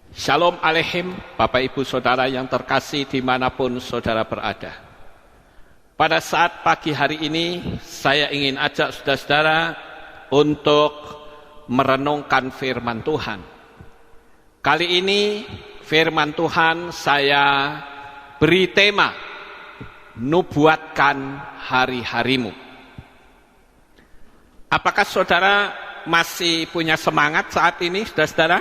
Shalom Aleichem, Bapak Ibu Saudara yang terkasih dimanapun saudara berada. Pada saat pagi hari ini, saya ingin ajak saudara-saudara untuk merenungkan firman Tuhan. Kali ini firman Tuhan saya beri tema, nubuatkan hari-harimu. Apakah saudara masih punya semangat saat ini, saudara-saudara?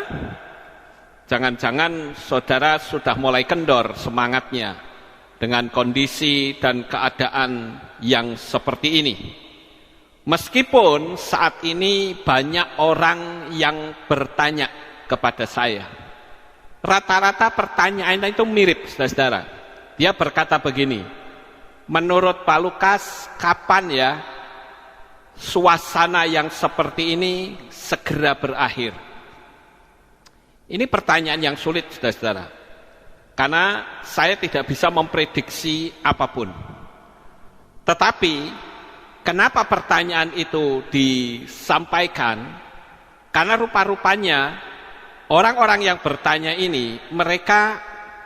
Jangan-jangan saudara sudah mulai kendor semangatnya dengan kondisi dan keadaan yang seperti ini. Meskipun saat ini banyak orang yang bertanya kepada saya. Rata-rata pertanyaan itu mirip, saudara-saudara. Dia berkata begini, menurut Pak Lukas, kapan ya suasana yang seperti ini segera berakhir? Ini pertanyaan yang sulit, saudara-saudara, karena saya tidak bisa memprediksi apapun. Tetapi, kenapa pertanyaan itu disampaikan? Karena rupa-rupanya orang-orang yang bertanya ini, mereka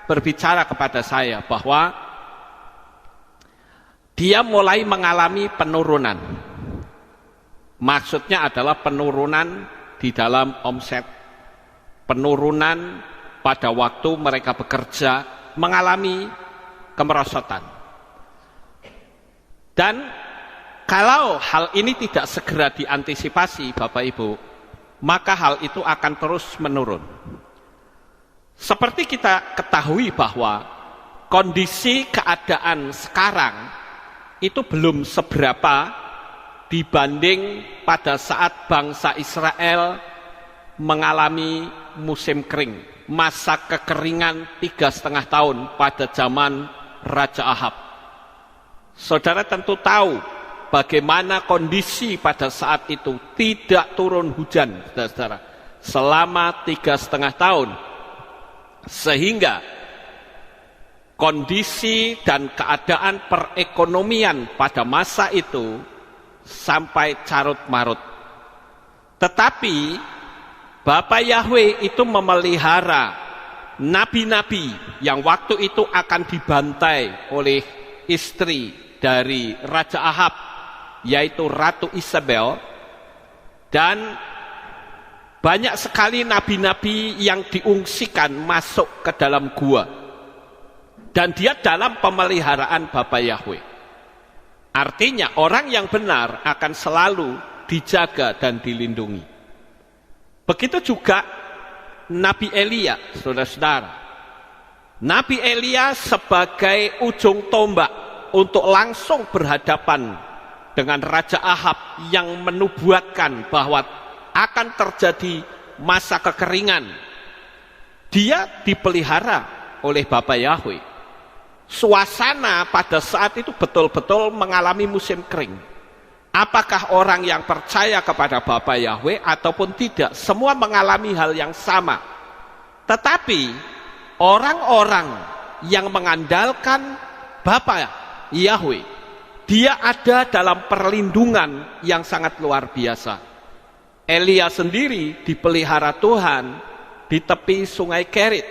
berbicara kepada saya bahwa dia mulai mengalami penurunan. Maksudnya adalah penurunan di dalam omset, penurunan pada waktu mereka bekerja, mengalami kemerosotan. Dan kalau hal ini tidak segera diantisipasi, Bapak Ibu, maka hal itu akan terus menurun. Seperti kita ketahui bahwa kondisi keadaan sekarang itu belum seberapa dibanding pada saat bangsa Israel mengalami musim kering, masa kekeringan 3,5 tahun pada zaman Raja Ahab. Saudara tentu tahu bagaimana kondisi pada saat itu, tidak turun hujan, saudara, selama 3,5 tahun, sehingga kondisi dan keadaan perekonomian pada masa itu sampai carut marut. Tetapi Bapak Yahweh itu memelihara nabi-nabi yang waktu itu akan dibantai oleh istri dari Raja Ahab, yaitu Ratu Isabel, dan banyak sekali nabi-nabi yang diungsikan masuk ke dalam gua, dan dia dalam pemeliharaan Bapak Yahweh. Artinya orang yang benar akan selalu dijaga dan dilindungi. Begitu juga Nabi Elia, saudara-saudara. Nabi Elia sebagai ujung tombak untuk langsung berhadapan dengan Raja Ahab yang menubuatkan bahwa akan terjadi masa kekeringan. Dia dipelihara oleh Bapak Yahweh. Suasana pada saat itu betul-betul mengalami musim kering. Apakah orang yang percaya kepada Bapak Yahweh ataupun tidak, semua mengalami hal yang sama. Tetapi orang-orang yang mengandalkan Bapak Yahweh, dia ada dalam perlindungan yang sangat luar biasa. Elia sendiri dipelihara Tuhan di tepi sungai Kerit.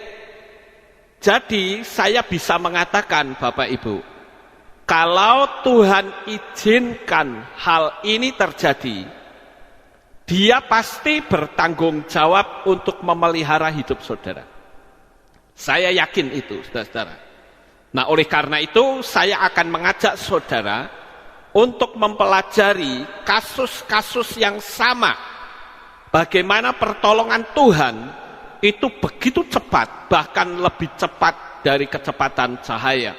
Jadi saya bisa mengatakan, Bapak Ibu, kalau Tuhan izinkan hal ini terjadi, Dia pasti bertanggung jawab untuk memelihara hidup saudara. Saya yakin itu, saudara-saudara. Nah, oleh karena itu, saya akan mengajak saudara untuk mempelajari kasus-kasus yang sama. Bagaimana pertolongan Tuhan itu begitu cepat, bahkan lebih cepat dari kecepatan cahaya.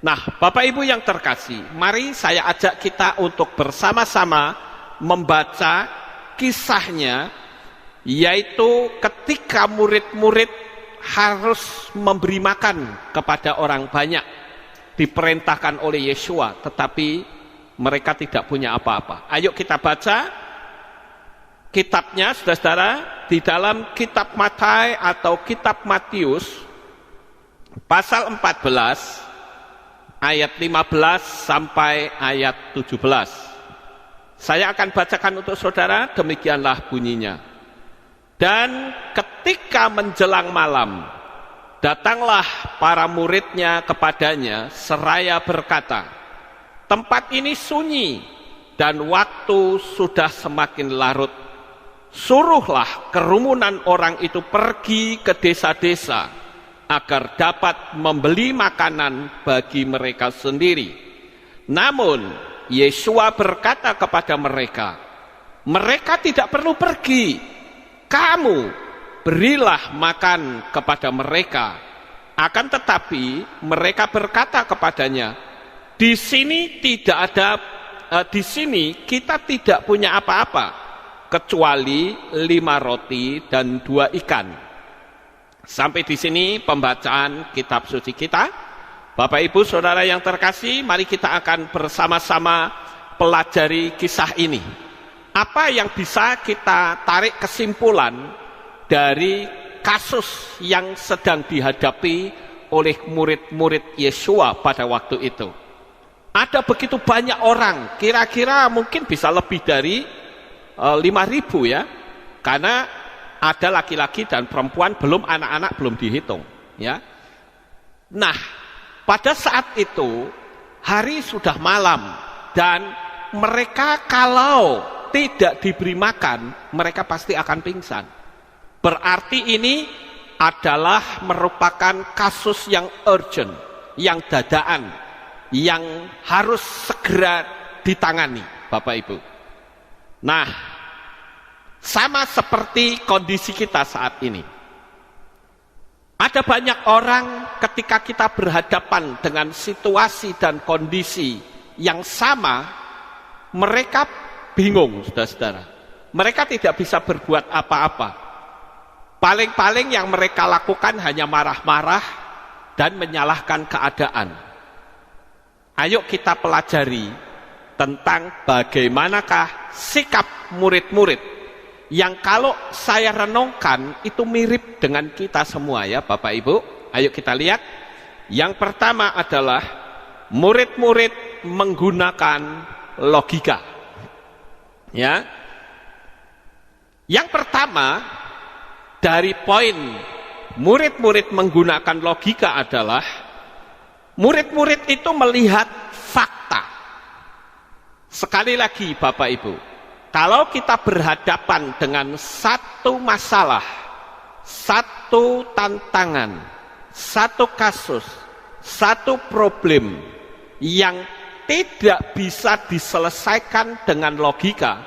Nah, Bapak Ibu yang terkasih, mari saya ajak kita untuk bersama-sama membaca kisahnya, yaitu ketika murid-murid harus memberi makan kepada orang banyak, diperintahkan oleh Yesua, tetapi mereka tidak punya apa-apa. Ayo kita baca kitabnya, saudara-saudara, di dalam kitab Matai atau kitab Matius, pasal 14, ayat 15 sampai ayat 17. Saya akan bacakan untuk saudara, demikianlah bunyinya. Dan ketika menjelang malam, datanglah para muridnya kepadanya seraya berkata, tempat ini sunyi dan waktu sudah semakin larut. Suruhlah kerumunan orang itu pergi ke desa-desa agar dapat membeli makanan bagi mereka sendiri. Namun Yesua berkata kepada mereka, mereka tidak perlu pergi. Kamu berilah makan kepada mereka. Akan tetapi mereka berkata kepadanya, di sini kita tidak punya apa-apa kecuali 5 roti dan 2 ikan. Sampai di sini pembacaan kitab suci kita. Bapak Ibu Saudara yang terkasih, mari kita akan bersama-sama pelajari kisah ini. Apa yang bisa kita tarik kesimpulan dari kasus yang sedang dihadapi oleh murid-murid Yesua pada waktu itu? Ada begitu banyak orang, kira-kira mungkin bisa lebih dari 5.000 ya, karena ada laki-laki dan perempuan, belum anak-anak belum dihitung ya. Nah, pada saat itu hari sudah malam dan mereka kalau tidak diberi makan, mereka pasti akan pingsan. Berarti ini adalah merupakan kasus yang urgent, yang dadaan, yang harus segera ditangani, Bapak Ibu. Nah, sama seperti kondisi kita saat ini. Ada banyak orang ketika kita berhadapan dengan situasi dan kondisi yang sama, mereka bingung, saudara-saudara. Mereka tidak bisa berbuat apa-apa. Paling-paling yang mereka lakukan hanya marah-marah dan menyalahkan keadaan. Ayo kita pelajari tentang bagaimanakah sikap murid-murid yang kalau saya renungkan itu mirip dengan kita semua ya Bapak Ibu. Ayo kita lihat. Yang pertama adalah murid-murid menggunakan logika. Ya, yang pertama dari poin murid-murid menggunakan logika adalah murid-murid itu melihat fakta. Sekali lagi Bapak Ibu, kalau kita berhadapan dengan satu masalah, satu tantangan, satu kasus, satu problem yang tidak bisa diselesaikan dengan logika,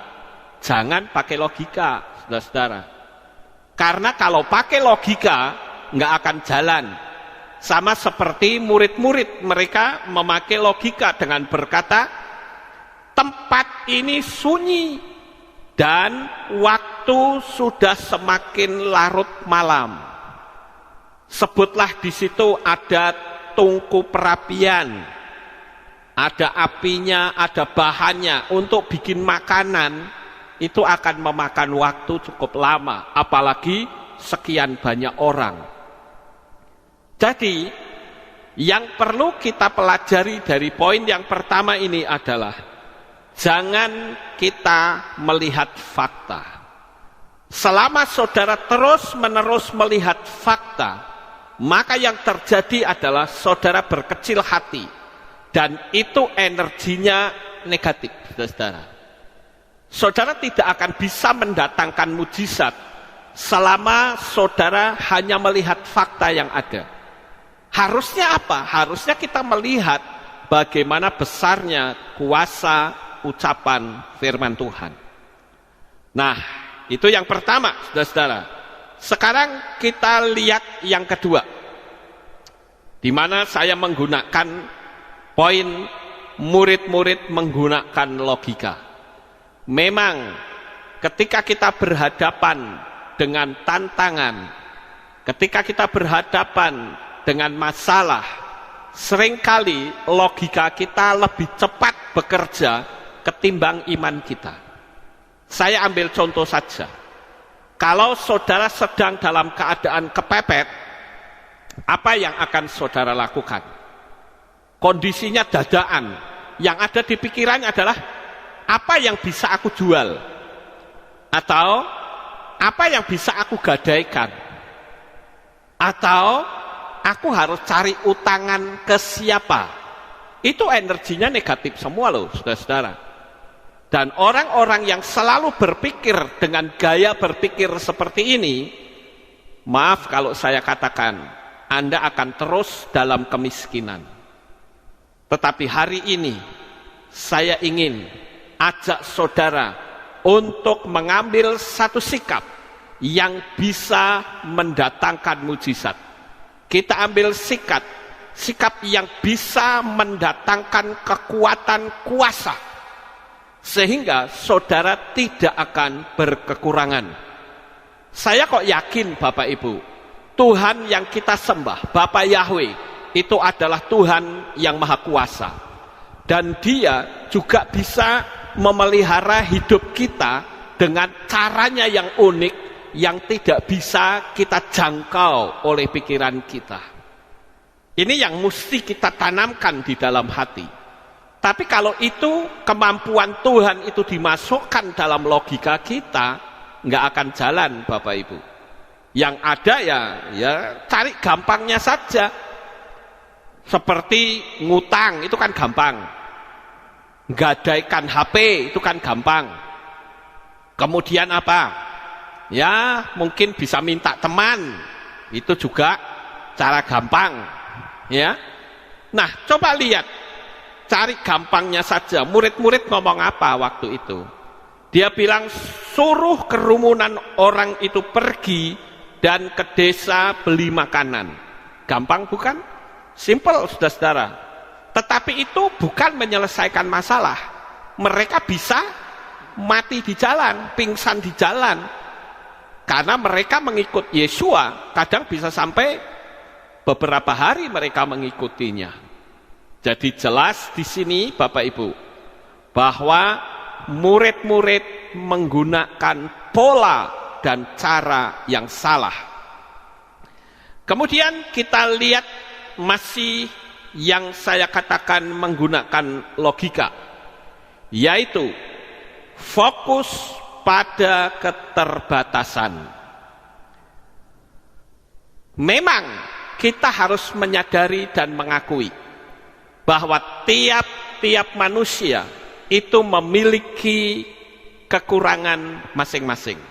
jangan pakai logika, saudara-saudara. Karena kalau pakai logika, nggak akan jalan. Sama seperti murid-murid, mereka memakai logika dengan berkata, tempat ini sunyi dan waktu sudah semakin larut malam. Sebutlah di situ ada tungku perapian, ada apinya, ada bahannya untuk bikin makanan, itu akan memakan waktu cukup lama, apalagi sekian banyak orang. Jadi, yang perlu kita pelajari dari poin yang pertama ini adalah jangan kita melihat fakta. Selama saudara terus-menerus melihat fakta, maka yang terjadi adalah saudara berkecil hati. Dan itu energinya negatif, saudara. Saudara tidak akan bisa mendatangkan mujizat selama saudara hanya melihat fakta yang ada. Harusnya apa? Harusnya kita melihat bagaimana besarnya kuasa ucapan firman Tuhan. Nah, itu yang pertama, saudara-saudara. Sekarang kita lihat yang kedua, di mana saya menggunakan poin murid-murid menggunakan logika. Memang ketika kita berhadapan dengan tantangan, ketika kita berhadapan dengan masalah, seringkali logika kita lebih cepat bekerja ketimbang iman kita. Saya ambil contoh saja. Kalau saudara sedang dalam keadaan kepepet, apa yang akan saudara lakukan? Kondisinya dadaan, yang ada di pikirannya adalah apa yang bisa aku jual, atau apa yang bisa aku gadaikan? Atau aku harus cari utangan ke siapa? Itu energinya negatif semua loh, saudara-saudara. Dan orang-orang yang selalu berpikir dengan gaya berpikir seperti ini, maaf kalau saya katakan, Anda akan terus dalam kemiskinan. Tetapi hari ini, saya ingin ajak saudara untuk mengambil satu sikap yang bisa mendatangkan mujizat. Kita ambil sikap yang bisa mendatangkan kekuatan kuasa, sehingga saudara tidak akan berkekurangan. Saya kok yakin Bapak Ibu, Tuhan yang kita sembah, Bapa Yahweh, itu adalah Tuhan yang Maha Kuasa. Dan Dia juga bisa memelihara hidup kita dengan caranya yang unik, yang tidak bisa kita jangkau oleh pikiran kita. Ini yang mesti kita tanamkan di dalam hati. Tapi kalau itu kemampuan Tuhan itu dimasukkan dalam logika kita, nggak akan jalan Bapak Ibu. Yang ada ya cari gampangnya saja. Seperti ngutang itu kan gampang. Gadaikan HP itu kan gampang. Kemudian apa? Ya mungkin bisa minta teman, itu juga cara gampang. Ya. Nah coba lihat, cari gampangnya saja. Murid-murid ngomong apa waktu itu? Dia bilang suruh kerumunan orang itu pergi dan ke desa beli makanan. Gampang bukan? Simple saudara-saudara. Tetapi itu bukan menyelesaikan masalah. Mereka bisa mati di jalan, pingsan di jalan. Karena mereka mengikut Yesua, kadang bisa sampai beberapa hari mereka mengikutinya. Jadi jelas di sini Bapak Ibu, bahwa murid-murid menggunakan pola dan cara yang salah. Kemudian kita lihat masih yang saya katakan menggunakan logika, yaitu fokus pada keterbatasan. Memang kita harus menyadari dan mengakui bahwa tiap-tiap manusia itu memiliki kekurangan masing-masing.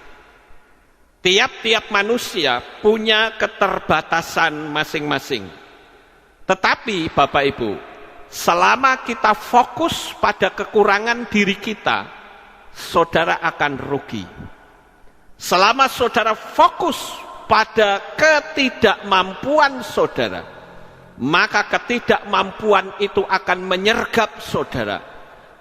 Tiap-tiap manusia punya keterbatasan masing-masing. Tetapi Bapak Ibu, selama kita fokus pada kekurangan diri kita, saudara akan rugi. Selama saudara fokus pada ketidakmampuan saudara, maka ketidakmampuan itu akan menyergap saudara,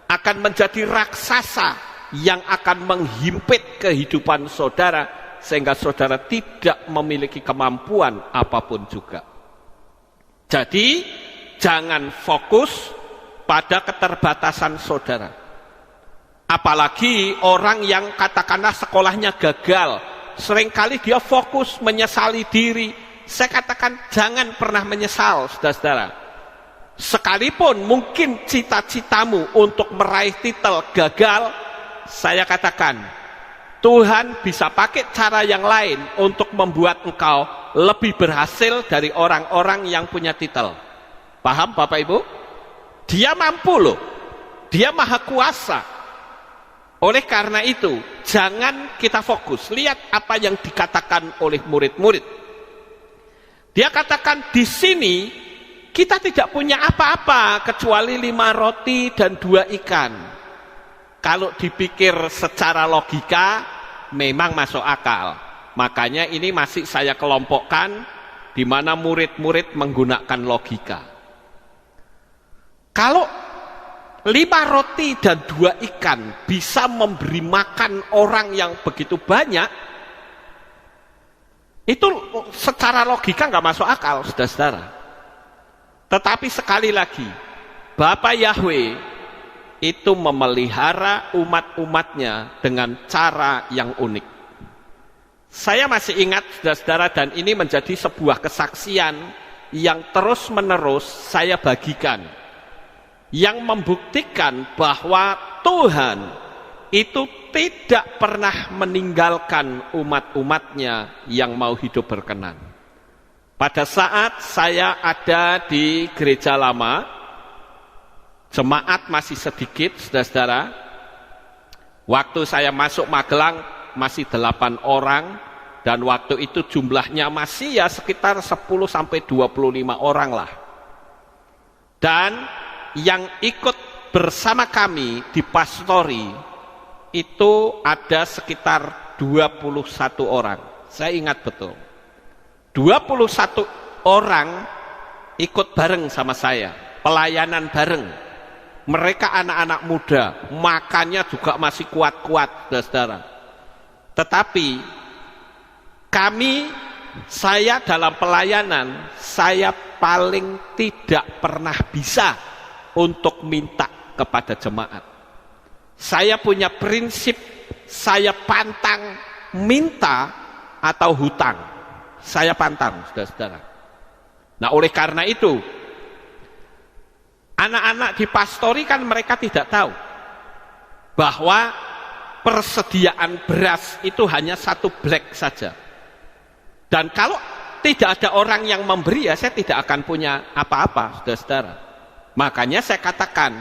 akan menjadi raksasa yang akan menghimpit kehidupan saudara, sehingga saudara tidak memiliki kemampuan apapun juga. Jadi jangan fokus pada keterbatasan saudara. Apalagi orang yang katakanlah sekolahnya gagal, seringkali dia fokus menyesali diri. Saya katakan jangan pernah menyesal, saudara-saudara. Sekalipun mungkin cita-citamu untuk meraih titel gagal, saya katakan Tuhan bisa pakai cara yang lain untuk membuat engkau lebih berhasil dari orang-orang yang punya titel. Paham Bapak Ibu? Dia mampu loh. Dia maha kuasa. Oleh karena itu, jangan kita fokus. Lihat apa yang dikatakan oleh murid-murid. Dia katakan di sini kita tidak punya apa-apa kecuali 5 roti dan 2 ikan. Kalau dipikir secara logika memang masuk akal. Makanya ini masih saya kelompokkan di mana murid-murid menggunakan logika. Kalau 5 roti dan 2 ikan bisa memberi makan orang yang begitu banyak, itu secara logika nggak masuk akal, saudara-saudara. Tetapi sekali lagi, Bapa Yahweh itu memelihara umat-umatnya dengan cara yang unik. Saya masih ingat, saudara-saudara, dan ini menjadi sebuah kesaksian yang terus-menerus saya bagikan, yang membuktikan bahwa Tuhan itu tidak pernah meninggalkan umat-umatnya yang mau hidup berkenan. Pada saat saya ada di gereja lama, jemaat masih sedikit, saudara-saudara. Waktu saya masuk Magelang masih 8 orang, dan waktu itu jumlahnya masih ya sekitar 10-25 orang lah. Dan yang ikut bersama kami di pastori itu ada sekitar 21 orang. Saya ingat betul. 21 orang ikut bareng sama saya, pelayanan bareng. Mereka anak-anak muda, makannya juga masih kuat-kuat, saudara. Tetapi saya dalam pelayanan, saya paling tidak pernah bisa untuk minta kepada jemaat. Saya punya prinsip, saya pantang minta atau hutang. Saya pantang, saudara-saudara. Nah, oleh karena itu, anak-anak di pastori kan mereka tidak tahu bahwa persediaan beras itu hanya 1 blek saja. Dan kalau tidak ada orang yang memberi, ya saya tidak akan punya apa-apa, saudara-saudara. Makanya saya katakan,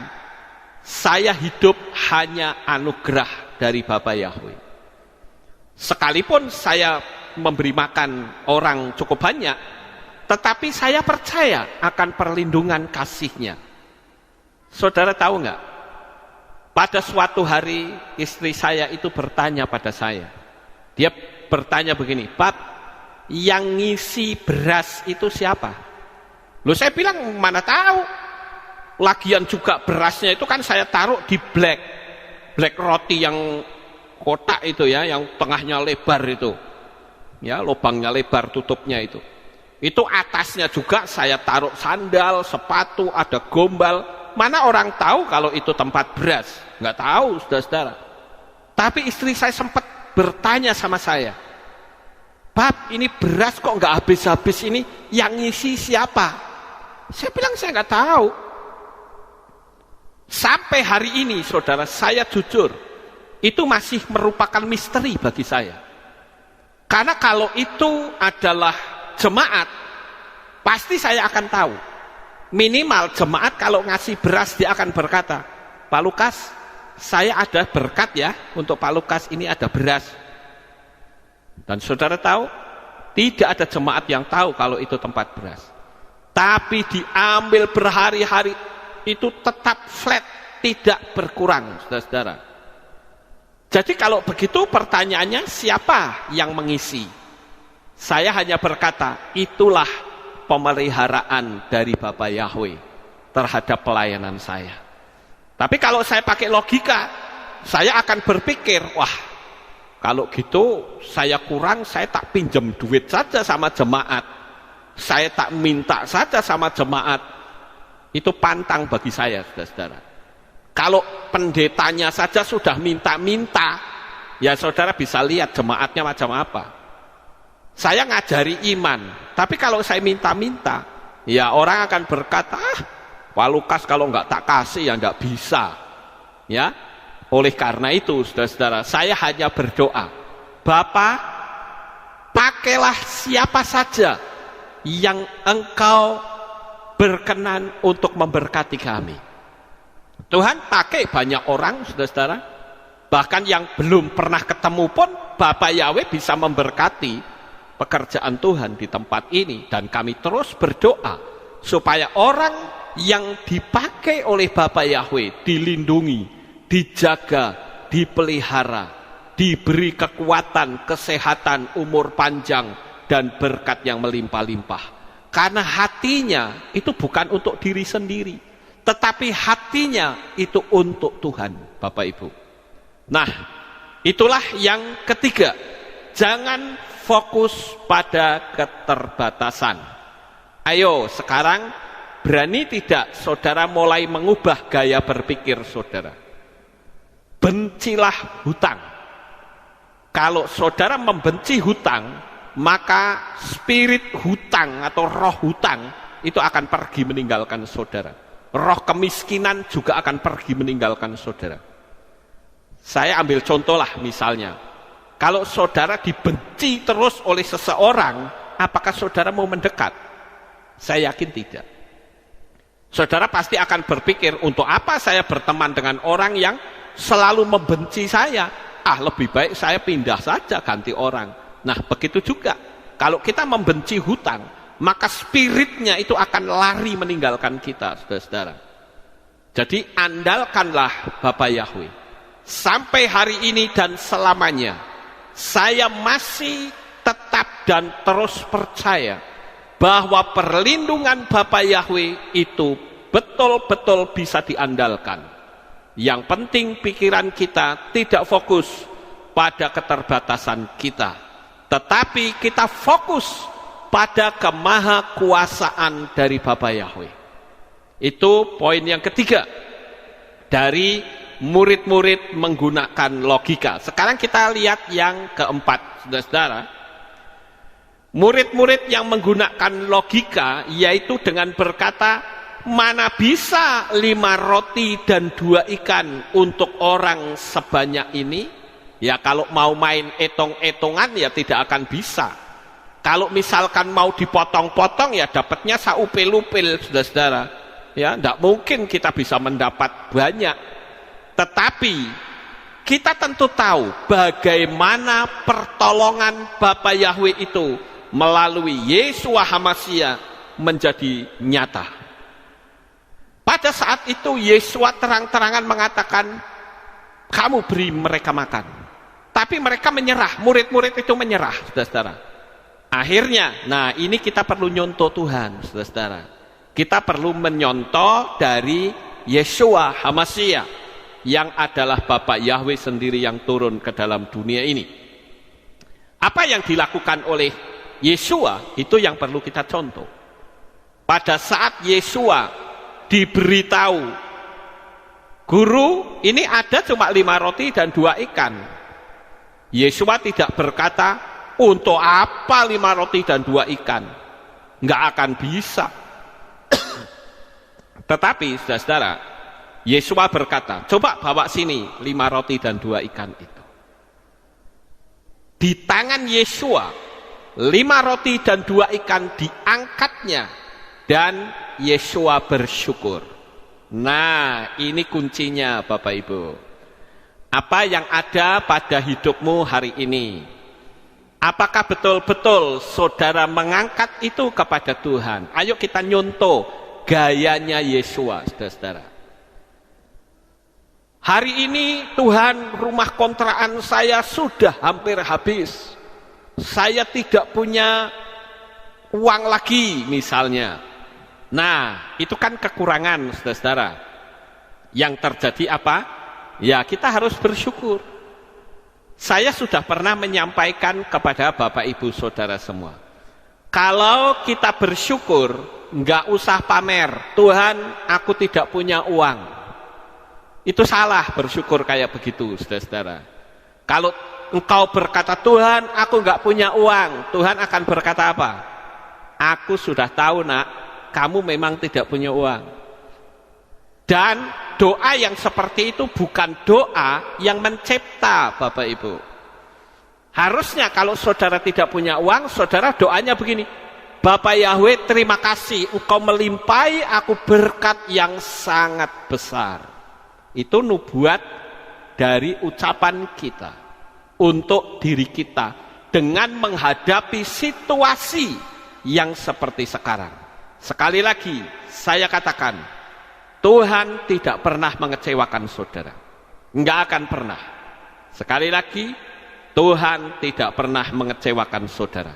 saya hidup hanya anugerah dari Bapa Yahweh. Sekalipun saya memberi makan orang cukup banyak, tetapi saya percaya akan perlindungan kasih-Nya. Saudara tahu nggak? Pada suatu hari istri saya itu bertanya pada saya. Dia bertanya begini, "Bab, yang ngisi beras itu siapa?" Loh, saya bilang, mana tahu. Lagian juga berasnya itu kan saya taruh di black roti yang kotak itu ya, yang tengahnya lebar itu. Ya, lubangnya lebar, tutupnya itu. Itu atasnya juga saya taruh sandal, sepatu, ada gombal. Mana orang tahu kalau itu tempat beras? Nggak tahu, saudara-saudara. Tapi istri saya sempat bertanya sama saya, "Bab, ini beras kok nggak habis-habis ini, yang ngisi siapa?" Saya bilang, saya nggak tahu. Sampai hari ini, saudara, saya jujur, itu masih merupakan misteri bagi saya. Karena kalau itu adalah jemaat, pasti saya akan tahu. Minimal jemaat kalau ngasih beras, dia akan berkata, "Pak Lukas, saya ada berkat ya, untuk Pak Lukas ini ada beras." Dan saudara tahu, tidak ada jemaat yang tahu kalau itu tempat beras. Tapi diambil berhari-hari, itu tetap flat, tidak berkurang, saudara-saudara. Jadi kalau begitu pertanyaannya, siapa yang mengisi? Saya hanya berkata, itulah pemeliharaan dari Bapa Yahweh terhadap pelayanan saya. Tapi kalau saya pakai logika, saya akan berpikir, wah, kalau gitu saya kurang, saya tak pinjam duit saja sama jemaat. Saya tak minta saja sama jemaat. Itu pantang bagi saya, saudara-saudara. Kalau pendetanya saja sudah minta-minta, ya saudara bisa lihat jemaatnya macam apa. Saya ngajari iman, tapi kalau saya minta-minta, ya orang akan berkata, Pak Lukas kalau nggak tak kasih ya nggak bisa. Ya, oleh karena itu, saudara-saudara, saya hanya berdoa, Bapa, pakailah siapa saja yang Engkau berkenan untuk memberkati kami. Tuhan pakai banyak orang, saudara-saudara. Bahkan yang belum pernah ketemu pun, Bapak Yahweh bisa memberkati pekerjaan Tuhan di tempat ini. Dan kami terus berdoa, supaya orang yang dipakai oleh Bapak Yahweh dilindungi, dijaga, dipelihara, diberi kekuatan, kesehatan, umur panjang, dan berkat yang melimpah-limpah. Karena hatinya itu bukan untuk diri sendiri, tetapi hatinya itu untuk Tuhan, Bapak Ibu. Nah, itulah yang ketiga. Jangan fokus pada keterbatasan. Ayo sekarang berani tidak saudara mulai mengubah gaya berpikir saudara. Bencilah hutang. Kalau saudara membenci hutang, maka spirit hutang atau roh hutang itu akan pergi meninggalkan saudara. Roh kemiskinan juga akan pergi meninggalkan saudara. Saya ambil contoh lah misalnya. Kalau saudara dibenci terus oleh seseorang, apakah saudara mau mendekat? Saya yakin tidak. Saudara pasti akan berpikir, untuk apa saya berteman dengan orang yang selalu membenci saya? Lebih baik saya pindah saja, ganti orang. Nah, begitu juga. Kalau kita membenci hutang, maka spiritnya itu akan lari meninggalkan kita, saudara-saudara. Jadi andalkanlah Bapa Yahweh. Sampai hari ini dan selamanya, saya masih tetap dan terus percaya bahwa perlindungan Bapa Yahweh itu betul-betul bisa diandalkan. Yang penting pikiran kita tidak fokus pada keterbatasan kita, tetapi kita fokus pada kemahakuasaan dari Bapa Yahweh. Itu poin yang ketiga dari murid-murid menggunakan logika. Sekarang kita lihat yang keempat, saudara-saudara. Murid-murid yang menggunakan logika, yaitu dengan berkata, mana bisa 5 roti dan 2 ikan untuk orang sebanyak ini? Ya kalau mau main etong-etongan ya tidak akan bisa. Kalau misalkan mau dipotong-potong ya dapatnya saupil-upil, saudara-saudara. Ya, tidak mungkin kita bisa mendapat banyak. Tetapi kita tentu tahu bagaimana pertolongan Bapa Yahweh itu melalui Yeshua HaMashiach menjadi nyata. Pada saat itu Yeshua terang-terangan mengatakan, kamu beri mereka makan. Tapi mereka menyerah, murid-murid itu menyerah, saudara-saudara. Akhirnya, nah ini kita perlu nyontoh Tuhan, saudara-saudara. Kita perlu menyontoh dari Yeshua HaMashiach, yang adalah Bapa Yahweh sendiri yang turun ke dalam dunia ini. Apa yang dilakukan oleh Yeshua, itu yang perlu kita contoh. Pada saat Yeshua diberitahu, guru ini ada cuma 5 roti dan 2 ikan. Yeshua tidak berkata, untuk apa 5 roti dan 2 ikan? Nggak akan bisa. Tetapi saudara-saudara, Yeshua berkata, coba bawa sini 5 roti dan 2 ikan itu. Di tangan Yeshua 5 roti dan 2 ikan diangkatnya, dan Yeshua bersyukur. Nah, ini kuncinya Bapak Ibu. Apa yang ada pada hidupmu hari ini? Apakah betul-betul saudara mengangkat itu kepada Tuhan? Ayo kita nyontoh gayanya Yeshua, saudara-saudara. Hari ini Tuhan, rumah kontrakan saya sudah hampir habis. Saya tidak punya uang lagi misalnya. Nah, itu kan kekurangan, saudara-saudara. Yang terjadi apa? Ya, kita harus bersyukur. Saya sudah pernah menyampaikan kepada Bapak Ibu Saudara semua. Kalau kita bersyukur, nggak usah pamer. Tuhan, aku tidak punya uang. Itu salah bersyukur kayak begitu, saudara-saudara. Kalau engkau berkata, Tuhan, aku nggak punya uang. Tuhan akan berkata apa? Aku sudah tahu, nak. Kamu memang tidak punya uang. Dan doa yang seperti itu bukan doa yang mencipta, Bapak Ibu. Harusnya kalau saudara tidak punya uang, saudara doanya begini, Bapak Yahweh, terima kasih, engkau melimpahi aku berkat yang sangat besar. Itu nubuat dari ucapan kita untuk diri kita dengan menghadapi situasi yang seperti sekarang. Sekali lagi saya katakan, Tuhan tidak pernah mengecewakan saudara. Enggak akan pernah. Sekali lagi, Tuhan tidak pernah mengecewakan saudara.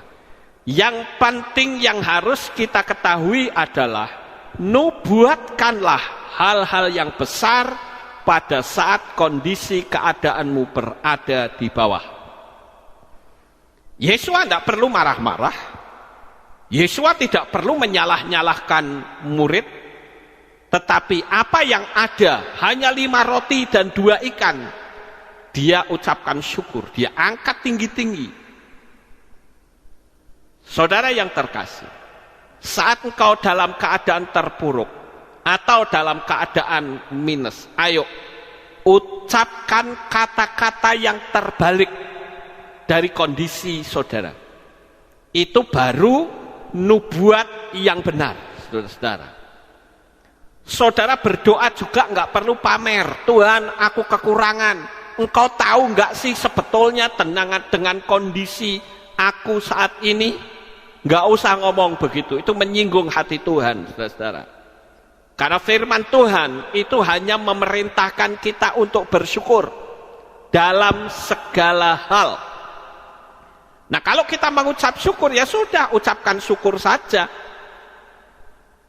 Yang penting yang harus kita ketahui adalah, nubuatkanlah hal-hal yang besar pada saat kondisi keadaanmu berada di bawah. Yeshua tidak perlu marah-marah. Yeshua tidak perlu menyalah-nyalahkan murid, tetapi apa yang ada hanya 5 roti dan 2 ikan, dia ucapkan syukur, dia angkat tinggi-tinggi. Saudara yang terkasih, saat engkau dalam keadaan terpuruk atau dalam keadaan minus, ayo ucapkan kata-kata yang terbalik dari kondisi saudara. Itu baru nubuat yang benar, saudara-saudara. Saudara berdoa juga nggak perlu pamer. Tuhan, aku kekurangan. Engkau tahu nggak sih sebetulnya dengan kondisi aku saat ini? Nggak usah ngomong begitu. Itu menyinggung hati Tuhan, saudara-saudara. Karena firman Tuhan itu hanya memerintahkan kita untuk bersyukur dalam segala hal. Nah, kalau kita mengucap syukur, ya sudah, ucapkan syukur saja.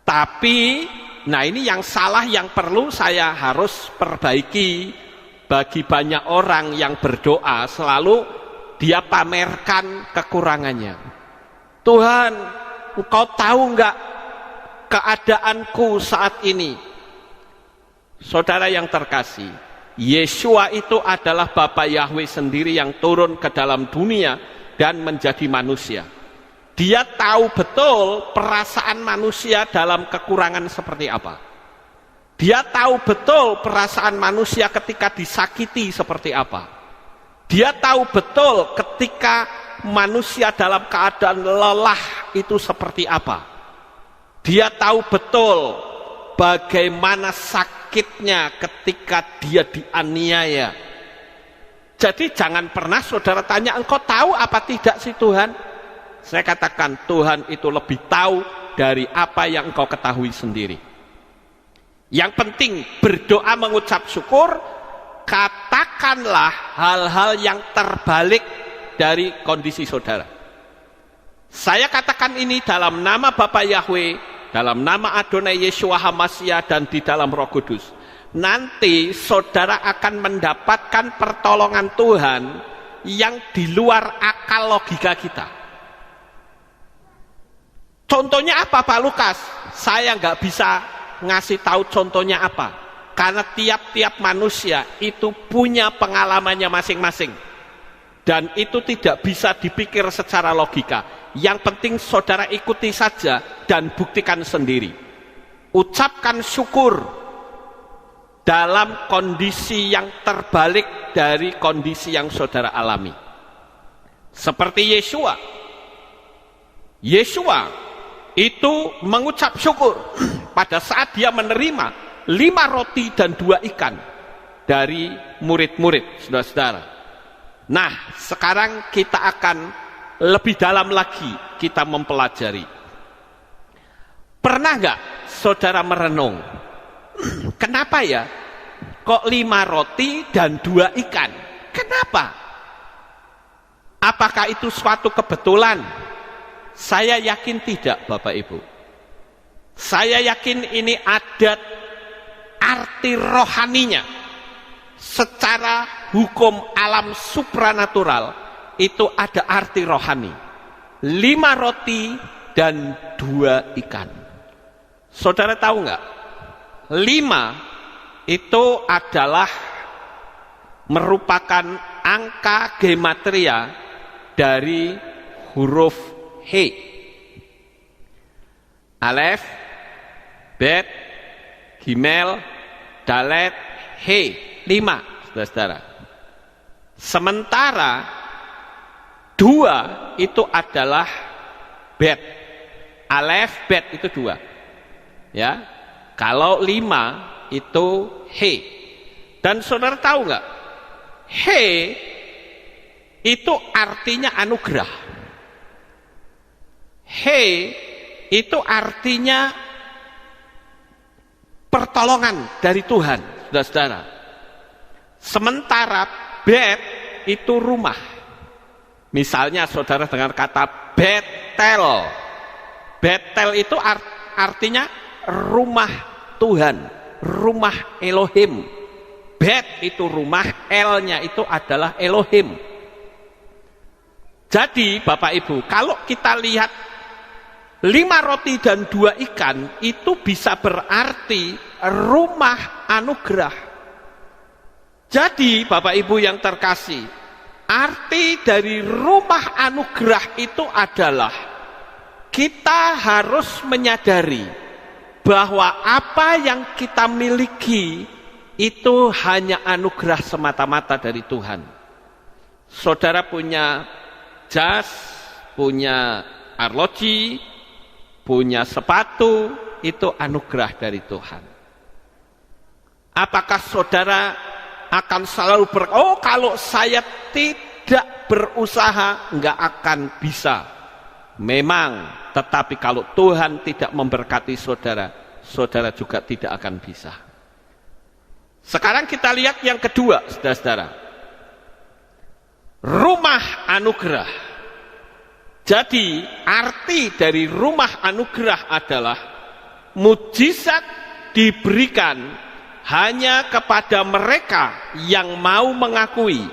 Tapi, nah ini yang salah, yang perlu saya harus perbaiki bagi banyak orang yang berdoa, selalu dia pamerkan kekurangannya. Tuhan, Engkau tahu enggak keadaanku saat ini? Saudara yang terkasih, Yeshua itu adalah Bapa Yahweh sendiri yang turun ke dalam dunia dan menjadi manusia. Dia tahu betul perasaan manusia dalam kekurangan seperti apa. Dia tahu betul perasaan manusia ketika disakiti seperti apa. Dia tahu betul ketika manusia dalam keadaan lelah itu seperti apa. Dia tahu betul bagaimana sakitnya ketika dia dianiaya. Jadi jangan pernah saudara tanya, engkau tahu apa tidak sih Tuhan? Saya katakan, Tuhan itu lebih tahu dari apa yang engkau ketahui sendiri. Yang penting berdoa mengucap syukur, katakanlah hal-hal yang terbalik dari kondisi saudara. Saya katakan ini dalam nama Bapa Yahweh, dalam nama Adonai Yeshua HaMashiach, dan di dalam Roh Kudus. Nanti saudara akan mendapatkan pertolongan Tuhan yang di luar akal logika kita. Contohnya apa Pak Lukas? Saya nggak bisa ngasih tahu contohnya apa, karena tiap-tiap manusia itu punya pengalamannya masing-masing, dan itu tidak bisa dipikir secara logika. Yang penting saudara ikuti saja dan buktikan sendiri. Ucapkan syukur dalam kondisi yang terbalik dari kondisi yang saudara alami. Seperti Yeshua. Yeshua itu mengucap syukur pada saat dia menerima 5 roti dan 2 ikan dari murid-murid, saudara-saudara. Nah, sekarang kita akan lebih dalam lagi kita mempelajari. Pernah nggak saudara merenung, kenapa ya kok 5 roti dan 2 ikan? Kenapa? Apakah itu suatu kebetulan? Saya yakin tidak, Bapak Ibu. Saya yakin ini ada arti rohaninya. Secara hukum alam supranatural itu ada arti rohani. 5 roti dan 2 ikan. Saudara tahu nggak? 5 itu adalah merupakan angka gematria dari huruf He. Alef, Bet, Gimel, Dalet, He. 5, saudara-saudara. Sementara 2 itu adalah Bet. Alef, Bet itu 2. Ya. Kalau 5 itu He. Dan saudara tahu nggak? He itu artinya anugerah. He itu artinya pertolongan dari Tuhan, saudara-saudara. Sementara Bet itu rumah. Misalnya saudara dengar kata Betel. Betel itu artinya rumah Tuhan, rumah Elohim. Bet itu rumah, L-nya itu adalah Elohim. Jadi Bapak Ibu, kalau kita lihat 5 roti dan 2 ikan itu bisa berarti rumah anugerah. Jadi Bapak Ibu yang terkasih, arti dari rumah anugerah itu adalah kita harus menyadari bahwa apa yang kita miliki itu hanya anugerah semata-mata dari Tuhan. Saudara punya jas, punya arloji, punya sepatu, itu anugerah dari Tuhan. Apakah saudara akan selalu kalau saya tidak berusaha nggak akan bisa? Memang, tetapi kalau Tuhan tidak memberkati saudara, saudara juga tidak akan bisa. Sekarang kita lihat yang kedua, saudara-saudara. Rumah anugerah. Jadi arti dari rumah anugerah adalah mujizat diberikan hanya kepada mereka yang mau mengakui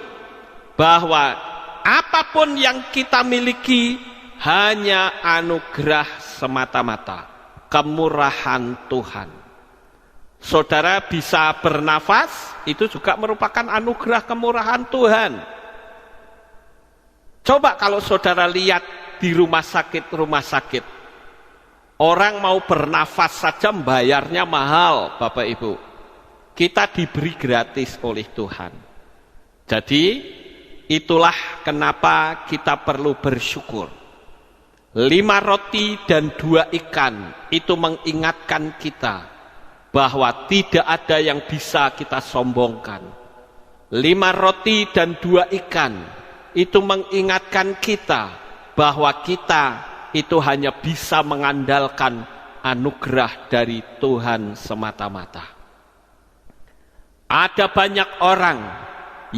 bahwa apapun yang kita miliki hanya anugerah semata-mata, kemurahan Tuhan. Saudara bisa bernafas, itu juga merupakan anugerah kemurahan Tuhan. Coba kalau saudara lihat di rumah sakit, orang mau bernafas saja bayarnya mahal, Bapak Ibu. Kita diberi gratis oleh Tuhan. Jadi itulah kenapa kita perlu bersyukur. 5 roti dan 2 ikan itu mengingatkan kita bahwa tidak ada yang bisa kita sombongkan. 5 roti dan 2 ikan itu mengingatkan kita bahwa kita itu hanya bisa mengandalkan anugerah dari Tuhan semata-mata. Ada banyak orang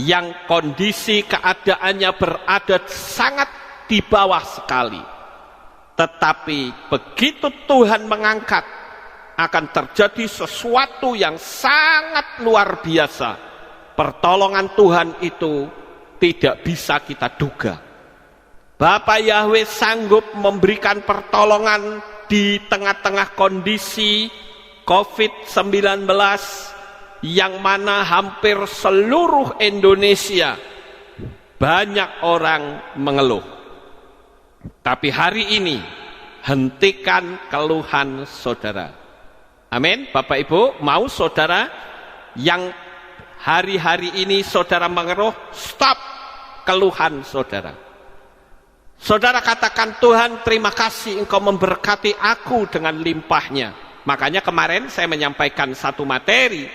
yang kondisi keadaannya berada sangat di bawah sekali. Tetapi begitu Tuhan mengangkat, akan terjadi sesuatu yang sangat luar biasa. Pertolongan Tuhan itu tidak bisa kita duga. Bapa Yahweh sanggup memberikan pertolongan di tengah-tengah kondisi COVID-19 yang mana hampir seluruh Indonesia banyak orang mengeluh. Tapi hari ini hentikan keluhan saudara. Amin. Bapak Ibu, mau saudara yang hari-hari ini saudara mengeluh, stop keluhan saudara. Saudara katakan, Tuhan terima kasih Engkau memberkati aku dengan limpahnya. Makanya kemarin saya menyampaikan satu materi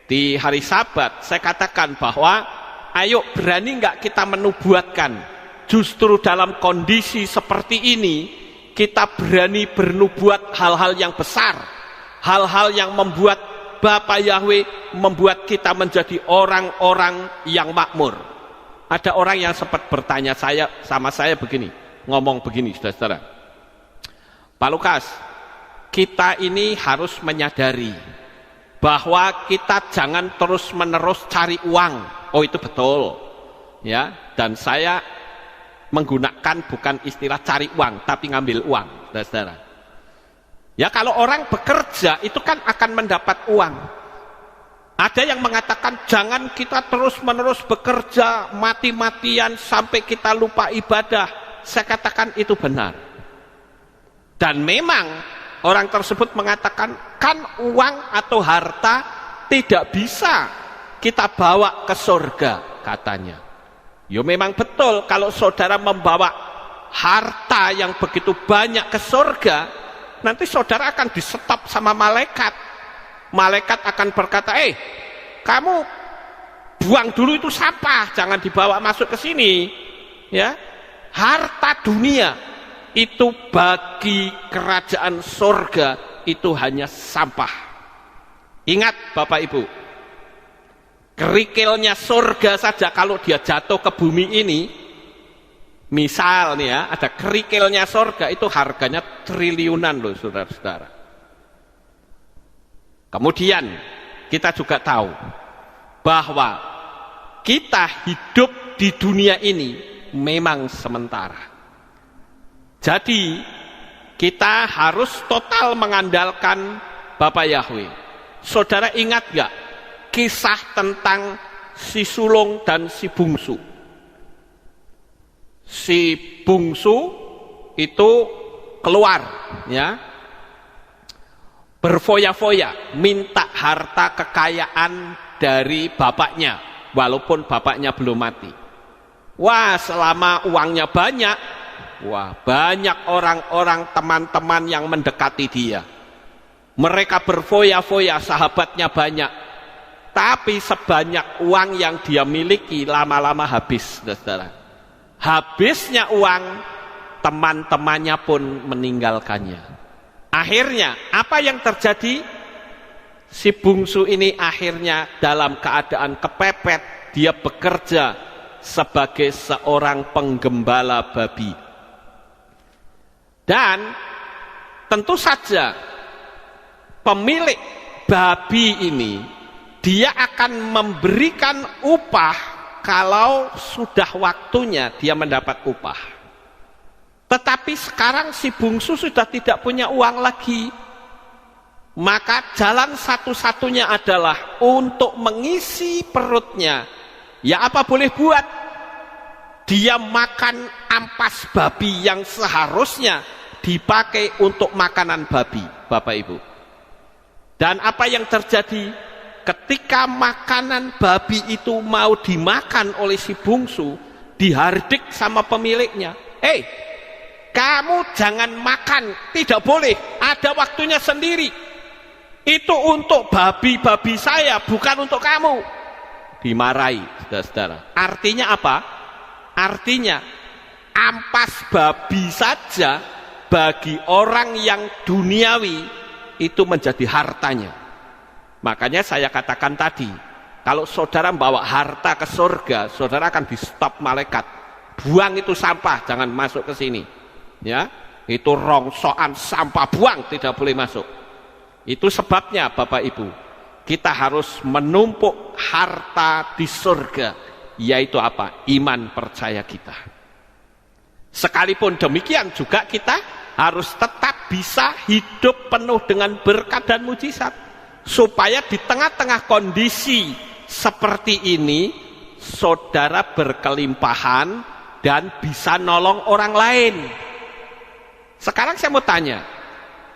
di hari Sabat. Saya katakan bahwa ayo berani enggak kita menubuatkan. Justru dalam kondisi seperti ini kita berani bernubuat hal-hal yang besar. Hal-hal yang membuat Bapa Yahweh membuat kita menjadi orang-orang yang makmur. Ada orang yang sempat bertanya sama saya begini, ngomong begini, saudara-saudara. Pak Lukas, kita ini harus menyadari bahwa kita jangan terus-menerus cari uang. Oh, itu betul. Ya, dan saya menggunakan bukan istilah cari uang, tapi ngambil uang, saudara-saudara. Ya, kalau orang bekerja itu kan akan mendapat uang. Ada yang mengatakan jangan kita terus-menerus bekerja mati-matian sampai kita lupa ibadah. Saya katakan itu benar. Dan memang orang tersebut mengatakan kan uang atau harta tidak bisa kita bawa ke surga, katanya. Ya memang betul, kalau saudara membawa harta yang begitu banyak ke surga, nanti saudara akan disetop sama malaikat. Malaikat akan berkata, kamu buang dulu itu sampah, jangan dibawa masuk ke sini. Ya, harta dunia itu bagi kerajaan surga itu hanya sampah. Ingat Bapak Ibu, kerikilnya surga saja kalau dia jatuh ke bumi ini, misalnya ada kerikilnya surga itu harganya triliunan loh saudara-saudara. Kemudian kita juga tahu bahwa kita hidup di dunia ini memang sementara. Jadi kita harus total mengandalkan Bapa Yahweh. Saudara ingat gak kisah tentang si sulung dan si bungsu? Si bungsu itu keluar, ya, berfoya-foya minta harta kekayaan dari bapaknya, walaupun bapaknya belum mati. Wah, selama uangnya banyak, wah, banyak orang-orang teman-teman yang mendekati dia. Mereka berfoya-foya, sahabatnya banyak. Tapi sebanyak uang yang dia miliki lama-lama habis, saudara. Habisnya uang, teman-temannya pun meninggalkannya. Akhirnya, apa yang terjadi? Si bungsu ini akhirnya dalam keadaan kepepet, dia bekerja sebagai seorang penggembala babi. Dan tentu saja pemilik babi ini, dia akan memberikan upah kalau sudah waktunya dia mendapat upah. Tetapi sekarang si bungsu sudah tidak punya uang lagi. Maka jalan satu-satunya adalah untuk mengisi perutnya. Ya apa boleh buat? Dia makan ampas babi yang seharusnya dipakai untuk makanan babi, Bapak Ibu. Dan apa yang terjadi? Ketika makanan babi itu mau dimakan oleh si bungsu, dihardik sama pemiliknya. Kamu jangan makan, tidak boleh, ada waktunya sendiri. Itu untuk babi-babi saya, bukan untuk kamu. Dimarahi, saudara-saudara. Artinya apa? Artinya, ampas babi saja bagi orang yang duniawi itu menjadi hartanya. Makanya saya katakan tadi, kalau saudara membawa harta ke surga, saudara akan di stop malaikat. Buang itu sampah, jangan masuk ke sini. Ya, itu rongsokan sampah, buang, tidak boleh masuk. Itu sebabnya Bapak Ibu, kita harus menumpuk harta di surga, yaitu apa? Iman percaya kita. Sekalipun demikian juga kita harus tetap bisa hidup penuh dengan berkat dan mujizat. Supaya di tengah-tengah kondisi seperti ini, saudara berkelimpahan dan bisa nolong orang lain. Sekarang saya mau tanya,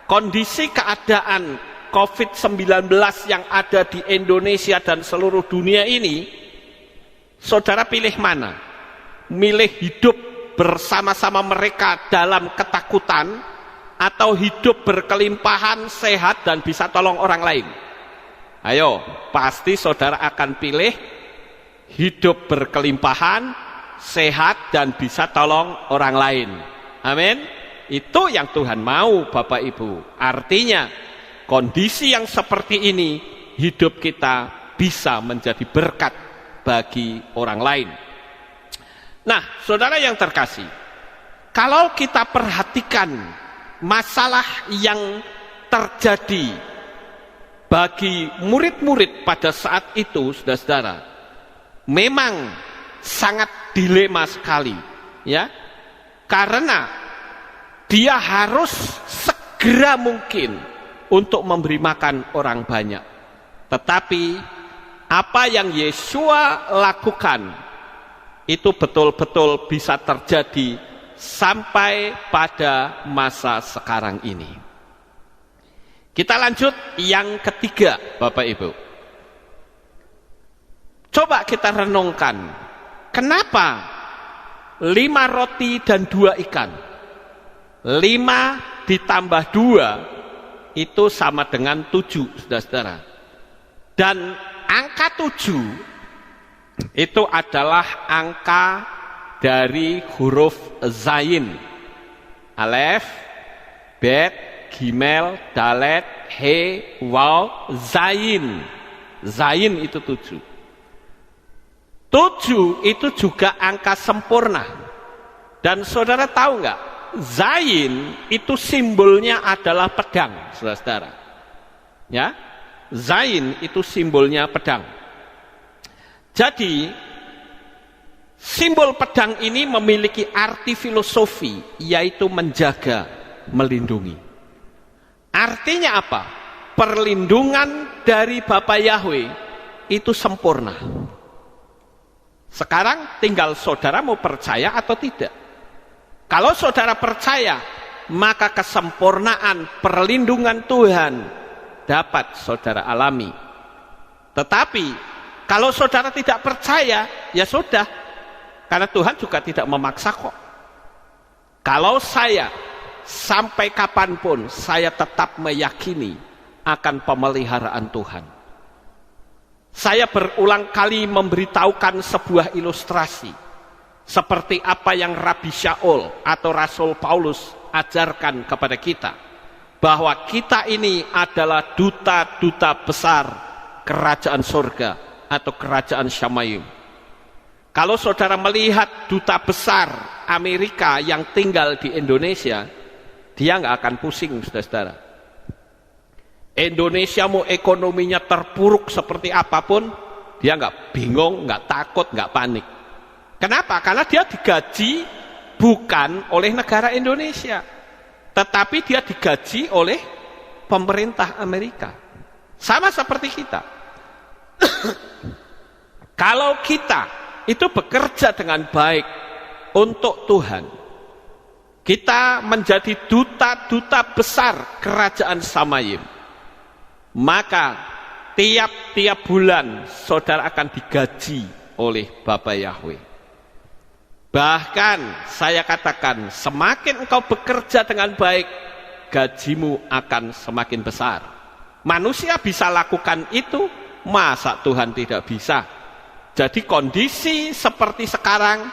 kondisi keadaan COVID-19 yang ada di Indonesia dan seluruh dunia ini, saudara pilih mana? Milih hidup bersama-sama mereka dalam ketakutan, atau hidup berkelimpahan, sehat, dan bisa tolong orang lain? Ayo, pasti saudara akan pilih hidup berkelimpahan, sehat, dan bisa tolong orang lain. Amin. Itu yang Tuhan mau, Bapak Ibu. Artinya, kondisi yang seperti ini, hidup kita bisa menjadi berkat bagi orang lain. Nah, saudara yang terkasih, kalau kita perhatikan masalah yang terjadi bagi murid-murid pada saat itu, saudara-saudara, memang sangat dilema sekali, ya, karena dia harus segera mungkin untuk memberi makan orang banyak. Tetapi apa yang Yesua lakukan itu betul-betul bisa terjadi sampai pada masa sekarang ini. Kita lanjut yang ketiga, Bapak Ibu. Coba kita renungkan, kenapa 5 roti dan 2 ikan? 5 ditambah 2 itu sama dengan 7, saudara-saudara. Dan angka 7 itu adalah angka dari huruf Zayin. Alef, Bet, Gimel, Dalet, He, Waw, Zayin. Zayin itu 7. 7 itu juga angka sempurna. Dan saudara tahu nggak? Zayin itu simbolnya adalah pedang, saudara-saudara. Ya, Zayin itu simbolnya pedang. Jadi simbol pedang ini memiliki arti filosofi, yaitu menjaga, melindungi. Artinya apa? Perlindungan dari Bapa Yahweh itu sempurna. Sekarang tinggal saudara mau percaya atau tidak. Kalau saudara percaya, maka kesempurnaan perlindungan Tuhan dapat saudara alami. Tetapi kalau saudara tidak percaya, ya sudah, karena Tuhan juga tidak memaksa kok. Kalau saya sampai kapanpun saya tetap meyakini akan pemeliharaan Tuhan. Saya berulang kali memberitahukan sebuah ilustrasi seperti apa yang Rabi Shaul atau Rasul Paulus ajarkan kepada kita, bahwa kita ini adalah duta-duta besar kerajaan surga atau kerajaan Syamayim. Kalau saudara melihat duta besar Amerika yang tinggal di Indonesia, dia nggak akan pusing, saudara-saudara. Indonesia mau ekonominya terpuruk seperti apapun, dia nggak bingung, nggak takut, nggak panik. Kenapa? Karena dia digaji bukan oleh negara Indonesia, tetapi dia digaji oleh pemerintah Amerika. Sama seperti kita. Kalau kita itu bekerja dengan baik untuk Tuhan, kita menjadi duta-duta besar kerajaan Syamayim, maka tiap-tiap bulan saudara akan digaji oleh Bapa Yahweh. Bahkan saya katakan, semakin engkau bekerja dengan baik, gajimu akan semakin besar. Manusia bisa lakukan itu, masa Tuhan tidak bisa? Jadi kondisi seperti sekarang,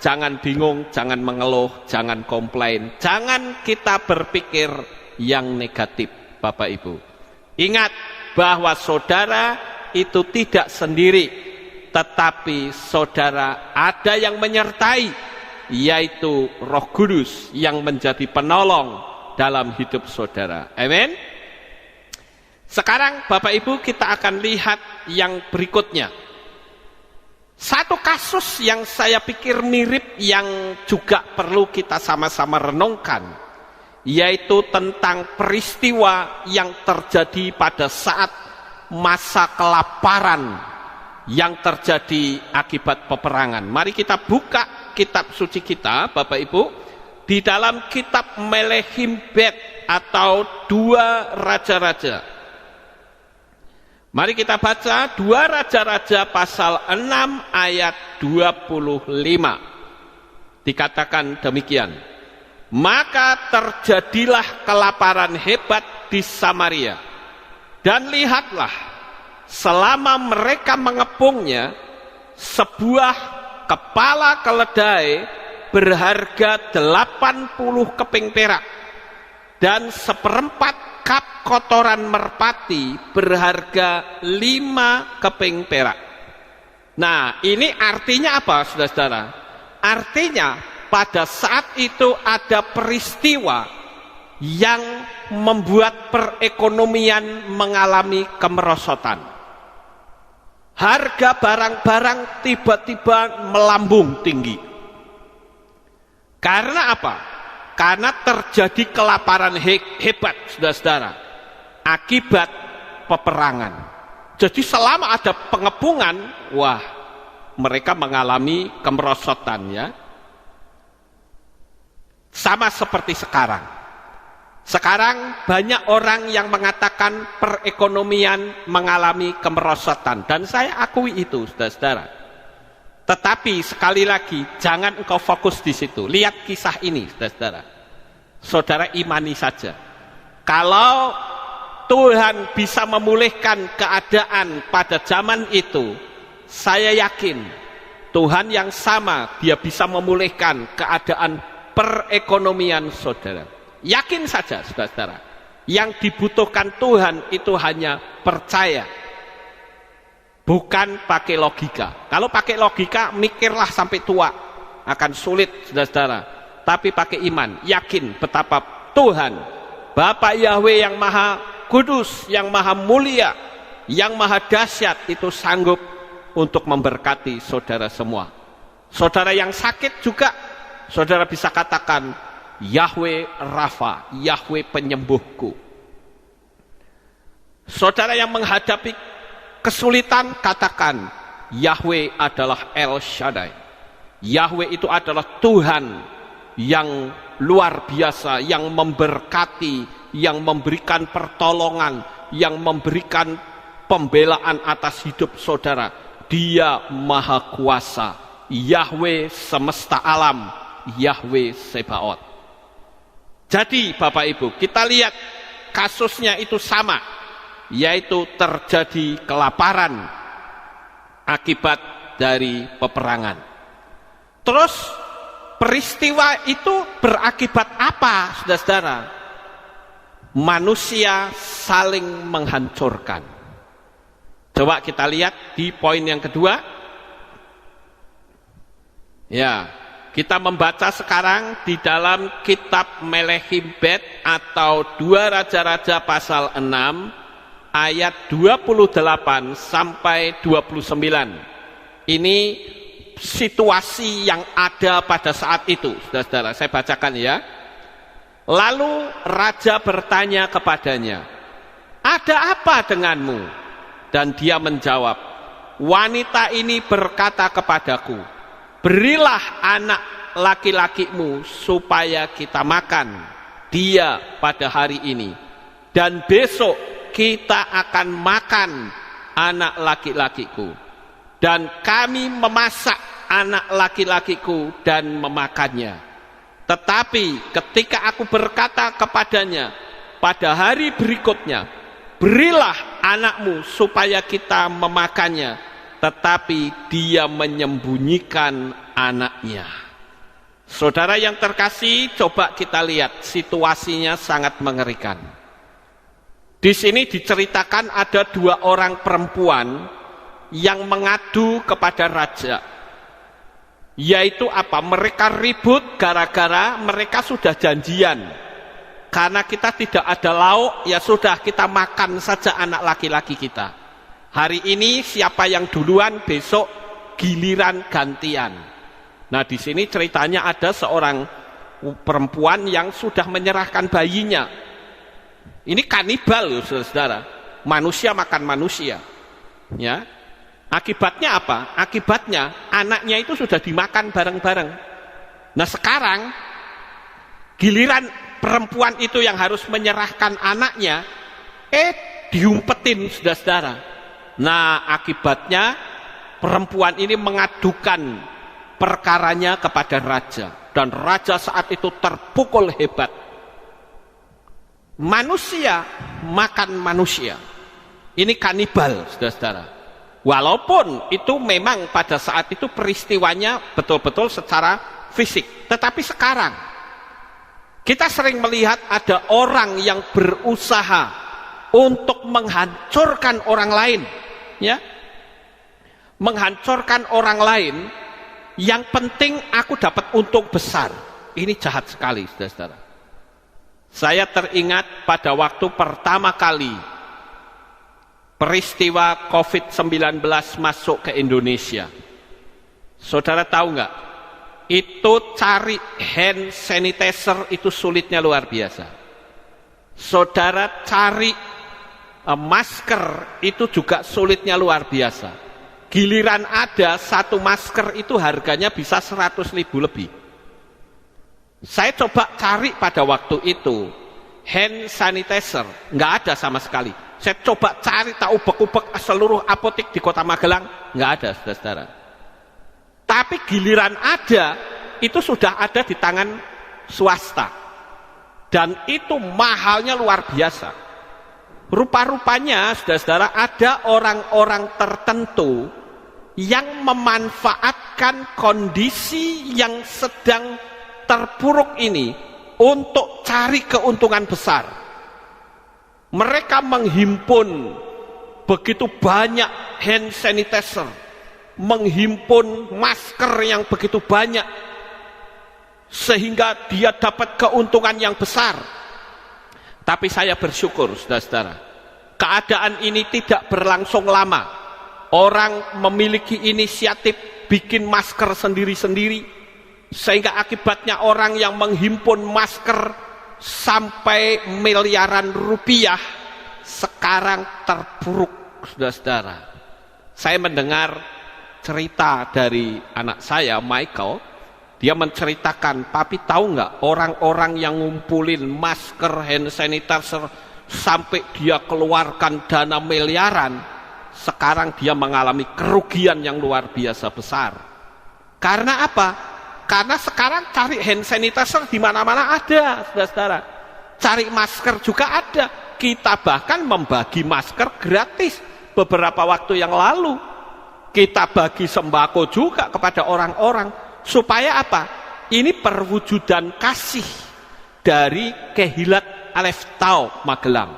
jangan bingung, jangan mengeluh, jangan komplain, jangan kita berpikir yang negatif, Bapak Ibu. Ingat bahwa saudara itu tidak sendiri, tetapi saudara ada yang menyertai, yaitu Roh Kudus yang menjadi penolong dalam hidup saudara. Amin. Sekarang Bapak Ibu, kita akan lihat yang berikutnya. Satu kasus yang saya pikir mirip, yang juga perlu kita sama-sama renungkan, yaitu tentang peristiwa yang terjadi pada saat masa kelaparan yang terjadi akibat peperangan. Mari kita buka kitab suci kita, Bapak Ibu, di dalam kitab Melehim Bet atau Dua Raja-Raja. Mari kita baca Dua Raja-Raja pasal 6 ayat 25. Dikatakan demikian. Maka terjadilah kelaparan hebat di Samaria. Dan lihatlah, selama mereka mengepungnya, sebuah kepala keledai berharga 80 keping perak, dan seperempat kap kotoran merpati berharga 5 keping perak. Nah, ini artinya apa, saudara-saudara? Artinya pada saat itu ada peristiwa yang membuat perekonomian mengalami kemerosotan. Harga barang-barang tiba-tiba melambung tinggi. Karena apa? Karena terjadi kelaparan hebat, saudara-saudara, akibat peperangan. Jadi selama ada pengepungan, wah, mereka mengalami kemerosotan, ya. Sama seperti sekarang. Sekarang banyak orang yang mengatakan perekonomian mengalami kemerosotan, dan saya akui itu, saudara-saudara. Tetapi sekali lagi, jangan engkau fokus di situ. Lihat kisah ini, saudara-saudara. Saudara imani saja. Kalau Tuhan bisa memulihkan keadaan pada zaman itu, saya yakin Tuhan yang sama, dia bisa memulihkan keadaan perekonomian saudara. Yakin saja, saudara-saudara. Yang dibutuhkan Tuhan itu hanya percaya, bukan pakai logika. Kalau pakai logika, mikirlah sampai tua, akan sulit, saudara-saudara. Tapi pakai iman, yakin betapa Tuhan, Bapa Yahweh yang Maha Kudus, yang Maha Mulia, yang Maha Dahsyat, itu sanggup untuk memberkati saudara semua. Saudara yang sakit juga, saudara bisa katakan, Yahweh Rafa, Yahweh penyembuhku. Saudara yang menghadapi kesulitan, katakan, Yahweh adalah El Shaddai. Yahweh itu adalah Tuhan yang luar biasa, yang memberkati, yang memberikan pertolongan, yang memberikan pembelaan atas hidup saudara. Dia maha kuasa, Yahweh semesta alam, Yahweh Sebaot. Jadi Bapak Ibu, kita lihat kasusnya itu sama, yaitu terjadi kelaparan akibat dari peperangan. Terus peristiwa itu berakibat apa, saudara-saudara? Manusia saling menghancurkan. Coba kita lihat di poin yang kedua. Ya, kita membaca sekarang di dalam kitab Melehim Bet atau 2 Raja-Raja pasal 6 ayat 28 sampai 29. Ini situasi yang ada pada saat itu, saudara-saudara. Saya bacakan ya. Lalu raja bertanya kepadanya, "Ada apa denganmu?" Dan dia menjawab, "Wanita ini berkata kepadaku, berilah anak laki-lakimu supaya kita makan dia pada hari ini, dan besok kita akan makan anak laki-lakiku. Dan kami memasak anak laki-lakiku dan memakannya. Tetapi ketika aku berkata kepadanya pada hari berikutnya, berilah anakmu supaya kita memakannya, tetapi dia menyembunyikan anaknya." Saudara yang terkasih, coba kita lihat situasinya sangat mengerikan. Di sini diceritakan ada 2 orang perempuan yang mengadu kepada raja. Yaitu apa? Mereka ribut gara-gara mereka sudah janjian. Karena kita tidak ada lauk, ya sudah kita makan saja anak laki-laki kita. Hari ini siapa yang duluan, besok giliran gantian. Nah, di sini ceritanya ada seorang perempuan yang sudah menyerahkan bayinya. Ini kanibal, saudara. Manusia makan manusia. Ya. Akibatnya apa? Akibatnya anaknya itu sudah dimakan bareng-bareng. Nah, sekarang giliran perempuan itu yang harus menyerahkan anaknya, diumpetin, saudara-saudara. Nah, akibatnya perempuan ini mengadukan perkaranya kepada raja, dan raja saat itu terpukul hebat. Manusia makan manusia. Ini kanibal, saudara-saudara. Walaupun itu memang pada saat itu peristiwanya betul-betul secara fisik. Tetapi sekarang kita sering melihat ada orang yang berusaha untuk menghancurkan orang lain, ya, menghancurkan orang lain. Yang penting aku dapat untung besar. Ini jahat sekali, saudara-saudara. Saya teringat pada waktu pertama kali peristiwa COVID-19 masuk ke Indonesia. Saudara tahu nggak? Itu cari hand sanitizer itu sulitnya luar biasa. Saudara cari masker itu juga sulitnya luar biasa. Giliran ada satu masker itu harganya bisa 100.000 lebih. Saya coba cari pada waktu itu hand sanitizer, nggak ada sama sekali. Saya coba cari, tak ubek-ubek seluruh apotek di Kota Magelang, nggak ada, saudara-saudara. Tapi giliran ada, itu sudah ada di tangan swasta. Dan itu mahalnya luar biasa. Rupa-rupanya, saudara-saudara, ada orang-orang tertentu yang memanfaatkan kondisi yang sedang terpuruk ini untuk cari keuntungan besar. Mereka menghimpun begitu banyak hand sanitizer, menghimpun masker yang begitu banyak, sehingga dia dapat keuntungan yang besar. Tapi saya bersyukur, saudara-saudara, keadaan ini tidak berlangsung lama. Orang memiliki inisiatif bikin masker sendiri-sendiri, sehingga akibatnya orang yang menghimpun masker sampai miliaran rupiah sekarang terpuruk, saudara-saudara. Saya mendengar cerita dari anak saya, Michael. Dia menceritakan, "Papi tahu nggak orang-orang yang ngumpulin masker, hand sanitizer sampai dia keluarkan dana miliaran, sekarang dia mengalami kerugian yang luar biasa besar. Karena apa? Karena sekarang cari hand sanitizer di mana-mana ada, saudara-saudara. Cari masker juga ada. Kita bahkan membagi masker gratis beberapa waktu yang lalu. Kita bagi sembako juga kepada orang-orang. Supaya apa? Ini perwujudan kasih dari Kehilat Alef Tau Magelang.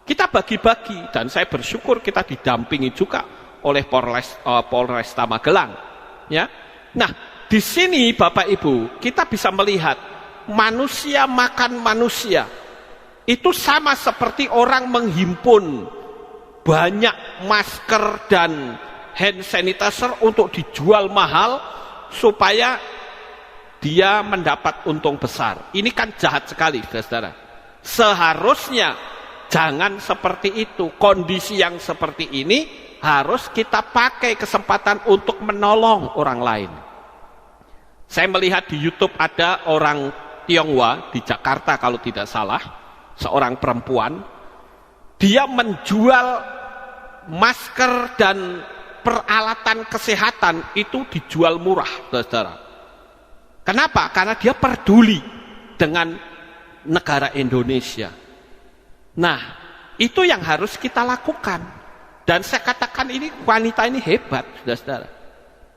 Kita bagi-bagi, dan saya bersyukur kita didampingi juga oleh Polresta Magelang. Ya, nah di sini Bapak Ibu kita bisa melihat manusia makan manusia itu sama seperti orang menghimpun banyak masker dan hand sanitizer untuk dijual mahal supaya dia mendapat untung besar. Ini kan jahat sekali, saudara. Seharusnya jangan seperti itu. Kondisi yang seperti ini harus kita pakai kesempatan untuk menolong orang lain. Saya melihat di YouTube ada orang Tionghoa di Jakarta kalau tidak salah, seorang perempuan, dia menjual masker dan peralatan kesehatan itu dijual murah, saudara. Kenapa? Karena dia peduli dengan negara Indonesia. Nah, itu yang harus kita lakukan. Dan saya katakan ini wanita ini hebat, saudara.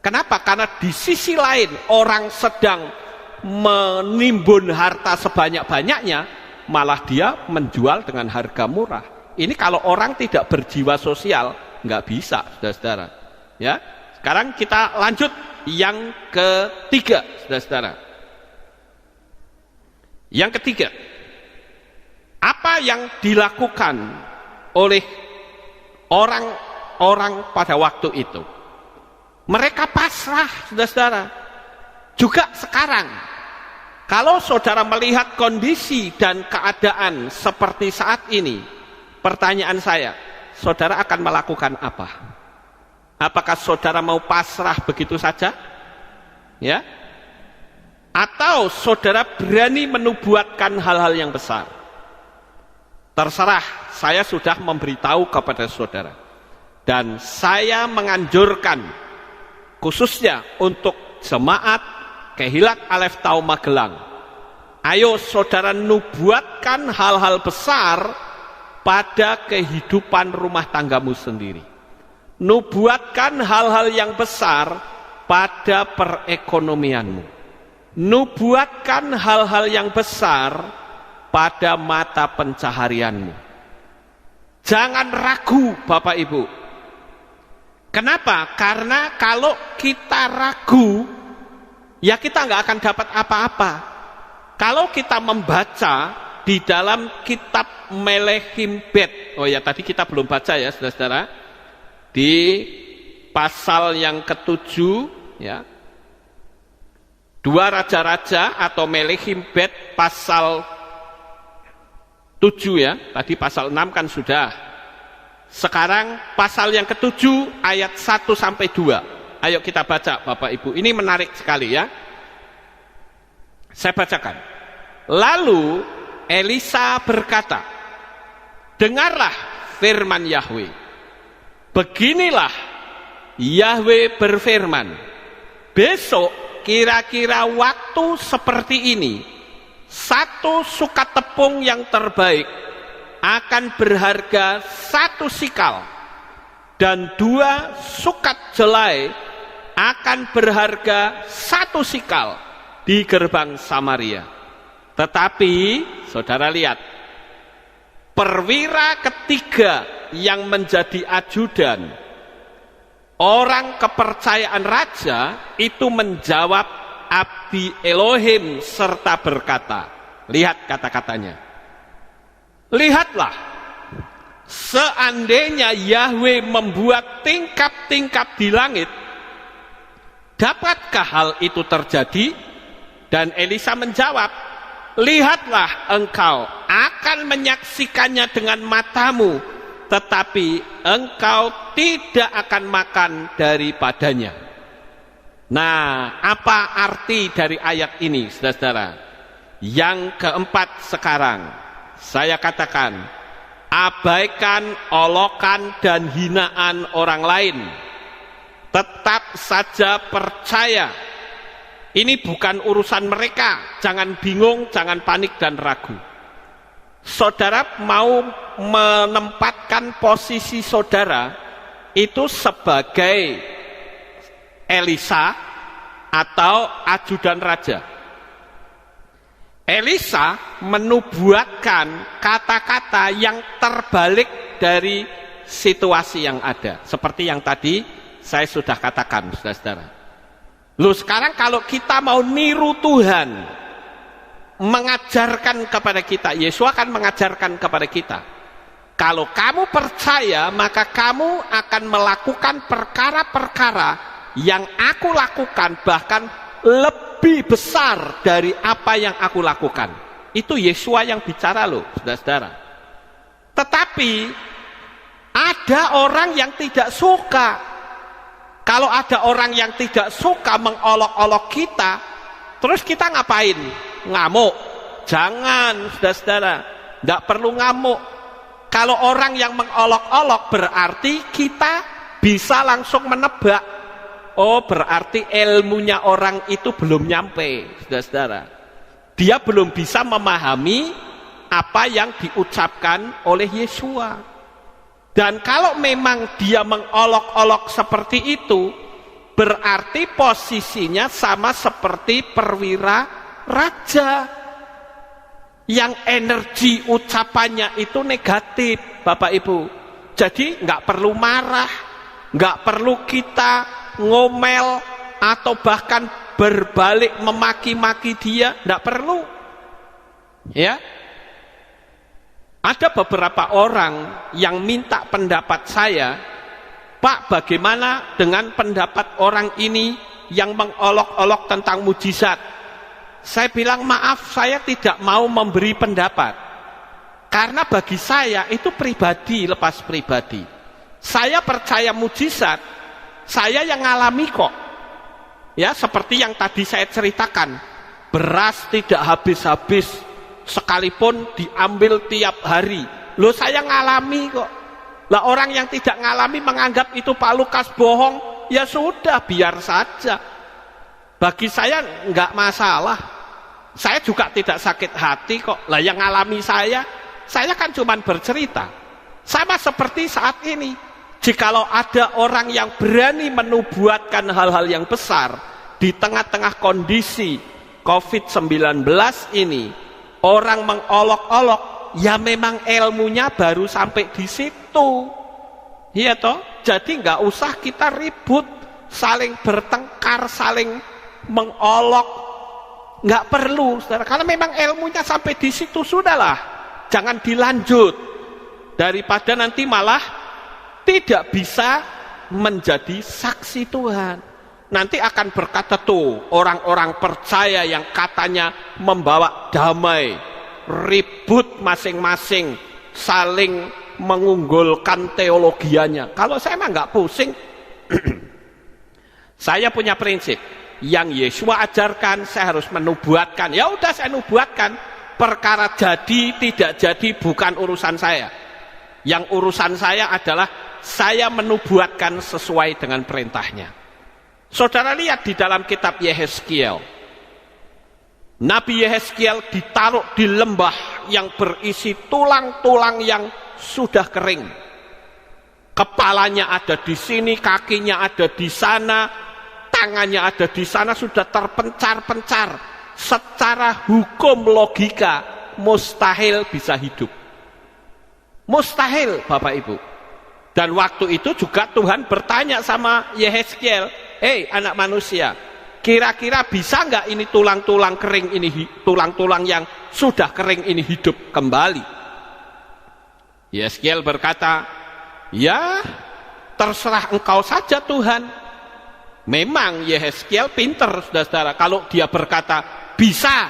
Kenapa? Karena di sisi lain orang sedang menimbun harta sebanyak-banyaknya, malah dia menjual dengan harga murah. Ini kalau orang tidak berjiwa sosial, nggak bisa, saudara-saudara. Ya, sekarang kita lanjut yang ketiga, saudara-saudara. Yang ketiga, apa yang dilakukan oleh orang-orang pada waktu itu? Mereka pasrah, saudara-saudara. Juga sekarang, kalau saudara melihat kondisi dan keadaan seperti saat ini, pertanyaan saya, saudara akan melakukan apa? Apakah saudara mau pasrah begitu saja? Ya? Atau saudara berani menubuatkan hal-hal yang besar? Terserah, saya sudah memberitahu kepada saudara. Dan saya menganjurkan, khususnya untuk jemaat Kehilat Alef Tau Magelang, ayo saudara nubuatkan hal-hal besar pada kehidupan rumah tanggamu sendiri. Nubuatkan hal-hal yang besar pada perekonomianmu. Nubuatkan hal-hal yang besar pada mata pencaharianmu. Jangan ragu, Bapak Ibu. Kenapa? Karena kalau kita ragu, ya kita nggak akan dapat apa-apa. Kalau kita membaca di dalam kitab Melehim Bet, oh ya tadi kita belum baca ya saudara-saudara, di pasal yang ke-7 ya, 2 Raja-Raja atau Melehim Bet pasal 7 ya, tadi pasal 6 kan sudah. Sekarang pasal yang ke-7 ayat 1 sampai 2. Ayo kita baca Bapak Ibu, ini menarik sekali ya. Saya bacakan. Lalu Elisa berkata, dengarlah firman Yahweh. Beginilah Yahweh berfirman, besok kira-kira waktu seperti ini, satu sukat tepung yang terbaik akan berharga 1 sikal, dan 2 sukat jelai akan berharga 1 sikal di gerbang Samaria. Tetapi saudara lihat, perwira ketiga yang menjadi ajudan, orang kepercayaan raja itu menjawab Abdi Elohim serta berkata, lihat kata-katanya, lihatlah, seandainya Yahweh membuat tingkap-tingkap di langit, dapatkah hal itu terjadi? Dan Elisa menjawab, lihatlah, engkau akan menyaksikannya dengan matamu, tetapi engkau tidak akan makan daripadanya. Nah, apa arti dari ayat ini, saudara-saudara? Yang keempat sekarang, saya katakan, abaikan olokan dan hinaan orang lain. Tetap saja percaya. Ini bukan urusan mereka. Jangan bingung, jangan panik dan ragu. Saudara mau menempatkan posisi saudara itu sebagai Elisa atau ajudan raja. Elisa menubuatkan kata-kata yang terbalik dari situasi yang ada. Seperti yang tadi saya sudah katakan, saudara-saudara. Loh, sekarang kalau kita mau niru Tuhan, mengajarkan kepada kita, Yesus akan mengajarkan kepada kita. Kalau kamu percaya, maka kamu akan melakukan perkara-perkara yang aku lakukan, bahkan lebih besar dari apa yang aku lakukan. Itu Yesua yang bicara loh, saudara-saudara. Tetapi ada orang yang tidak suka. Kalau ada orang yang tidak suka mengolok-olok kita, terus kita ngapain? Ngamuk? Jangan, saudara-saudara. Tidak perlu ngamuk. Kalau orang yang mengolok-olok berarti kita bisa langsung menebak. Oh, berarti ilmunya orang itu belum nyampe, saudara-saudara. Dia belum bisa memahami apa yang diucapkan oleh Yesua. Dan kalau memang dia mengolok-olok seperti itu, berarti posisinya sama seperti perwira raja yang energi ucapannya itu negatif, Bapak Ibu. Jadi nggak perlu marah, nggak perlu kita ngomel atau bahkan berbalik memaki-maki dia, nggak perlu. Ya, ada beberapa orang yang minta pendapat saya, Pak, bagaimana dengan pendapat orang ini yang mengolok-olok tentang mujizat? Saya bilang, maaf, saya tidak mau memberi pendapat, karena bagi saya itu pribadi lepas pribadi. Saya percaya mujizat, saya yang ngalami kok. Ya, seperti yang tadi saya ceritakan, beras tidak habis-habis sekalipun diambil tiap hari. Loh, saya ngalami kok. Lah, orang yang tidak ngalami menganggap itu Pak Lukas bohong, ya sudah, biar saja. Bagi saya enggak masalah. Saya juga tidak sakit hati kok. Lah, yang ngalami saya kan cuma bercerita. Sama seperti saat ini. Jikalau ada orang yang berani menubuatkan hal-hal yang besar di tengah-tengah kondisi COVID-19 ini, orang mengolok-olok, ya memang ilmunya baru sampai di situ. Iya toh? Jadi nggak usah kita ribut, saling bertengkar, saling mengolok, nggak perlu, saudara. Karena memang ilmunya sampai di situ, sudahlah, jangan dilanjut, daripada nanti malah tidak bisa menjadi saksi Tuhan. Nanti akan berkata, tuh orang-orang percaya yang katanya membawa damai, ribut masing-masing, saling mengunggulkan teologianya. Kalau saya mah nggak pusing. Saya punya prinsip, yang Yesua ajarkan saya harus menubuatkan. Ya udah, saya nubuatkan. Perkara jadi tidak jadi bukan urusan saya. Yang urusan saya adalah saya menubuatkan sesuai dengan perintahnya. Saudara lihat di dalam kitab Yehezkiel. Nabi Yehezkiel ditaruh di lembah yang berisi tulang-tulang yang sudah kering. Kepalanya ada di sini, kakinya ada di sana, tangannya ada di sana, sudah terpencar-pencar. Secara hukum logika mustahil bisa hidup. Mustahil, Bapak Ibu. Dan waktu itu juga Tuhan bertanya sama Yehezkiel, hei anak manusia, kira-kira bisa nggak ini tulang-tulang kering ini, tulang-tulang yang sudah kering ini hidup kembali? Yehezkiel berkata, ya terserah engkau saja Tuhan. Memang Yehezkiel pinter, saudara-saudara. Kalau dia berkata bisa,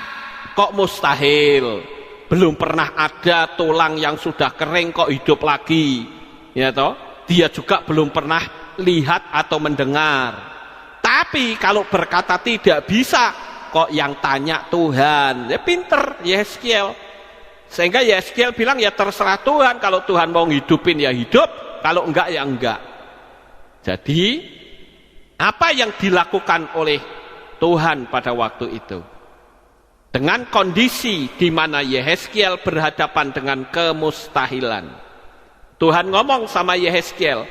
kok mustahil? Belum pernah ada tulang yang sudah kering kok hidup lagi, ya toh? Dia juga belum pernah lihat atau mendengar. Tapi kalau berkata tidak bisa, kok yang tanya Tuhan? Ya pinter Yehezkiel. Sehingga Yehezkiel bilang, ya terserah Tuhan, kalau Tuhan mau hidupin ya hidup, kalau enggak ya enggak. Jadi apa yang dilakukan oleh Tuhan pada waktu itu, dengan kondisi di mana Yehezkiel berhadapan dengan kemustahilan, Tuhan ngomong sama Yehezkiel,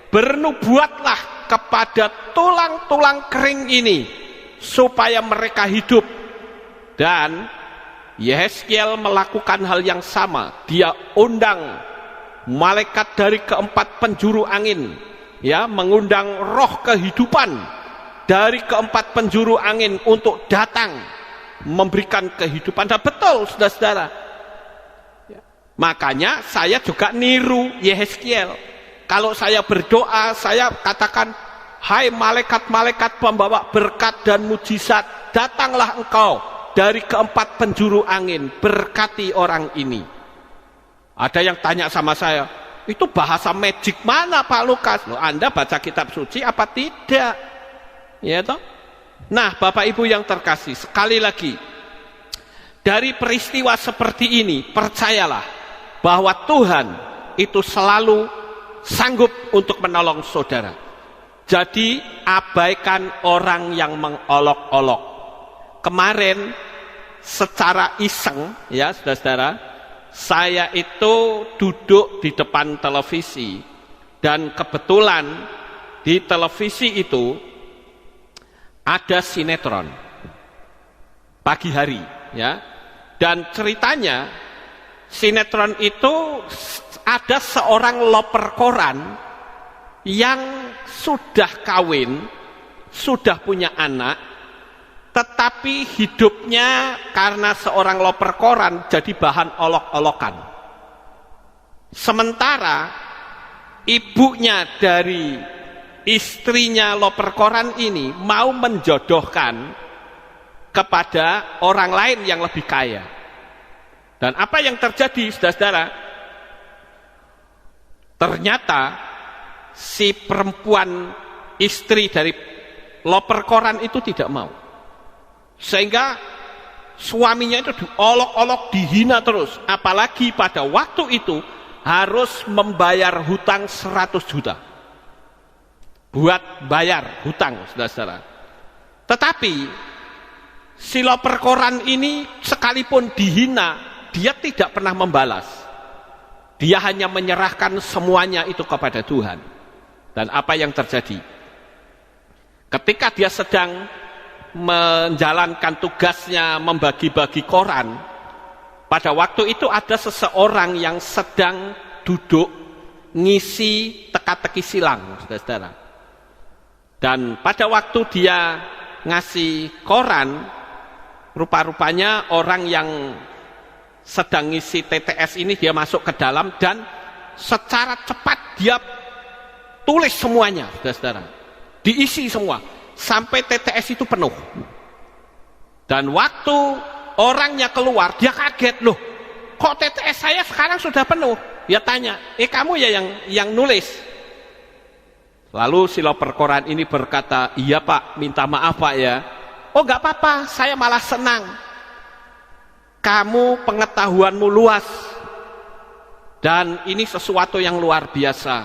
bernubuatlah kepada tulang-tulang kering ini supaya mereka hidup. Dan Yehezkiel melakukan hal yang sama. Dia undang malaikat dari keempat penjuru angin, ya, mengundang roh kehidupan dari keempat penjuru angin untuk datang memberikan kehidupan. Dan betul, saudara-saudara, ya. Makanya saya juga niru Yehezkiel. Kalau saya berdoa, saya katakan, hai malaikat-malaikat pembawa berkat dan mujizat, datanglah engkau dari keempat penjuru angin, berkati orang ini. Ada yang tanya sama saya, itu bahasa magic mana Pak Lukas? Loh, Anda baca kitab suci apa tidak? Ya toh? Nah, Bapak Ibu yang terkasih, sekali lagi, dari peristiwa seperti ini, percayalah bahwa Tuhan itu selalu sanggup untuk menolong saudara. Jadi abaikan orang yang mengolok-olok. Kemarin secara iseng, ya saudara-saudara, saya itu duduk di depan televisi, dan kebetulan di televisi itu ada sinetron pagi hari, ya. Dan ceritanya sinetron itu ada seorang loper koran yang sudah kawin, sudah punya anak, tetapi hidupnya karena seorang loper koran jadi bahan olok-olokan. Sementara ibunya dari istrinya loper koran ini mau menjodohkan kepada orang lain yang lebih kaya. Dan apa yang terjadi, saudara-saudara? Ternyata si perempuan istri dari loper koran itu tidak mau. Sehingga suaminya itu diolok-olok, dihina terus. Apalagi pada waktu itu harus membayar hutang 100 juta. Buat bayar hutang, saudara-saudara. Tetapi si loper koran ini sekalipun dihina, dia tidak pernah membalas. Dia hanya menyerahkan semuanya itu kepada Tuhan. Dan apa yang terjadi? Ketika dia sedang menjalankan tugasnya membagi-bagi koran, pada waktu itu ada seseorang yang sedang duduk ngisi teka-teki silang, saudara-saudara. Dan pada waktu dia ngasih koran, rupa-rupanya orang yang sedang ngisi TTS ini dia masuk ke dalam dan secara cepat dia tulis semuanya, saudara-saudara. Diisi semua sampai TTS itu penuh. Dan waktu orangnya keluar, dia kaget, loh, kok TTS saya sekarang sudah penuh? Dia tanya, kamu ya yang nulis? Lalu si loper koran ini berkata, iya Pak, minta maaf Pak ya. Oh enggak apa-apa, saya malah senang. Kamu pengetahuanmu luas. Dan ini sesuatu yang luar biasa.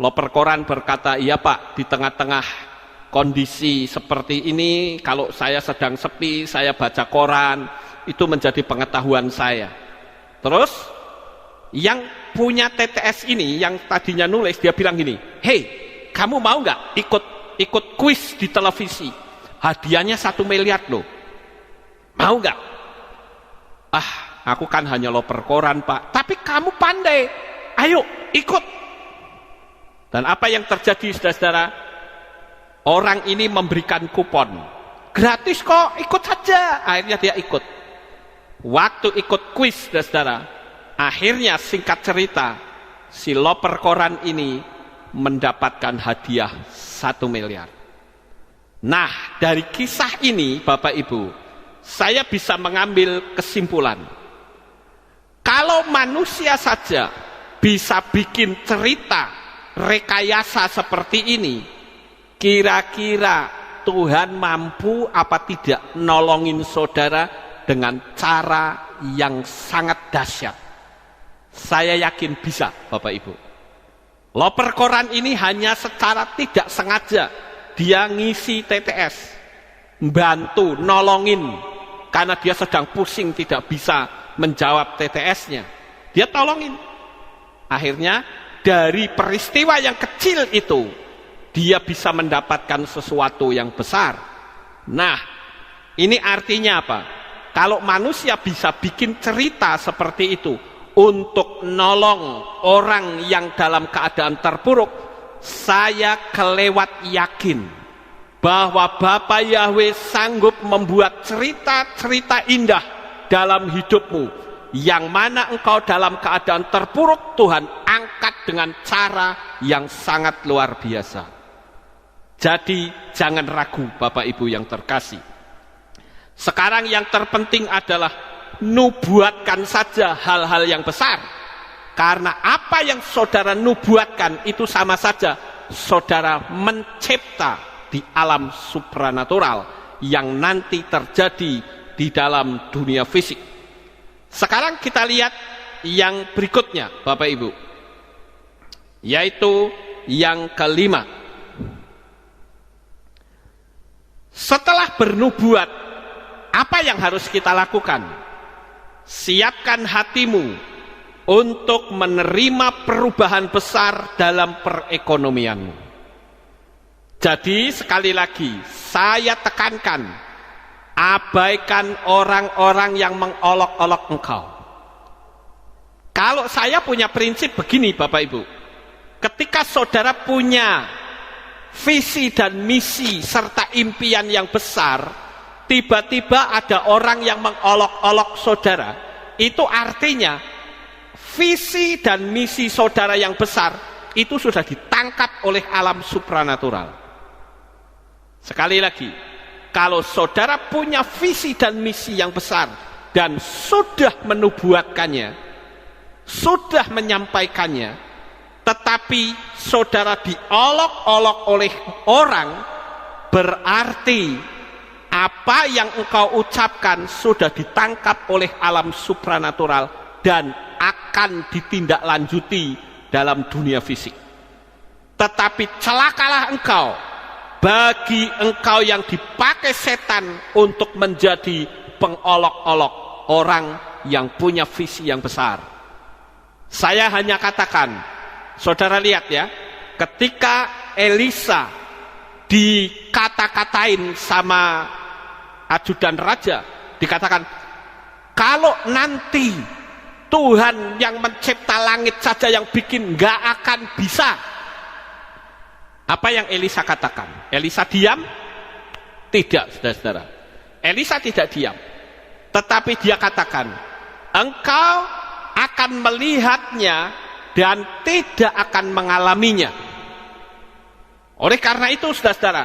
Loper koran berkata, iya Pak, di tengah-tengah kondisi seperti ini, kalau saya sedang sepi, saya baca koran, itu menjadi pengetahuan saya. Terus, yang punya TTS ini, yang tadinya nulis, dia bilang gini, hey, kamu mau nggak ikut kuis di televisi? Hadiahnya 1 miliar loh. Mau nggak? Ah, aku kan hanya loper koran Pak. Tapi kamu pandai, ayo ikut. Dan apa yang terjadi, saudara-saudara? Orang ini memberikan kupon, gratis kok, ikut saja. Akhirnya dia ikut. Waktu ikut kuis, saudara, akhirnya singkat cerita, si loper koran ini mendapatkan hadiah 1 miliar. Nah, dari kisah ini, Bapak Ibu, saya bisa mengambil kesimpulan. Kalau manusia saja bisa bikin cerita rekayasa seperti ini, kira-kira Tuhan mampu apa tidak nolongin saudara dengan cara yang sangat dahsyat. Saya yakin bisa, Bapak Ibu. Loper koran ini hanya secara tidak sengaja dia ngisi TTS, bantu, nolongin, karena dia sedang pusing tidak bisa menjawab TTS-nya. Dia tolongin. Akhirnya dari peristiwa yang kecil itu, dia bisa mendapatkan sesuatu yang besar. Nah, ini artinya apa? Kalau manusia bisa bikin cerita seperti itu untuk nolong orang yang dalam keadaan terpuruk, saya kelewat yakin bahwa Bapa Yahweh sanggup membuat cerita-cerita indah dalam hidupmu, yang mana engkau dalam keadaan terpuruk Tuhan angkat dengan cara yang sangat luar biasa. Jadi jangan ragu, Bapak Ibu yang terkasih. Sekarang yang terpenting adalah nubuatkan saja hal-hal yang besar. Karena apa yang saudara nubuatkan itu sama saja saudara mencipta di alam supranatural yang nanti terjadi di dalam dunia fisik. Sekarang kita lihat yang berikutnya, Bapak Ibu, yaitu yang kelima. Setelah bernubuat, apa yang harus kita lakukan? Siapkan hatimu untuk menerima perubahan besar dalam perekonomianmu. Jadi sekali lagi saya tekankan, abaikan orang-orang yang mengolok-olok engkau. Kalau saya punya prinsip begini, Bapak Ibu, ketika saudara punya visi dan misi serta impian yang besar, tiba-tiba ada orang yang mengolok-olok saudara, itu artinya visi dan misi saudara yang besar itu sudah ditangkap oleh alam supranatural. Sekali lagi, kalau saudara punya visi dan misi yang besar dan sudah menubuatkannya, sudah menyampaikannya, tetapi saudara diolok-olok oleh orang, berarti apa yang engkau ucapkan sudah ditangkap oleh alam supranatural dan akan ditindaklanjuti dalam dunia fisik. Tetapi celakalah engkau bagi engkau yang dipakai setan untuk menjadi pengolok-olok orang yang punya visi yang besar. Saya hanya katakan, saudara lihat ya, ketika Elisa dikata-katain sama ajudan raja, dikatakan, kalau nanti Tuhan yang mencipta langit saja yang bikin, gak akan bisa. Apa yang Elisa katakan? Elisa diam? Tidak, saudara-saudara. Elisa tidak diam, tetapi dia katakan, engkau akan melihatnya dan tidak akan mengalaminya. Oleh karena itu, saudara-saudara,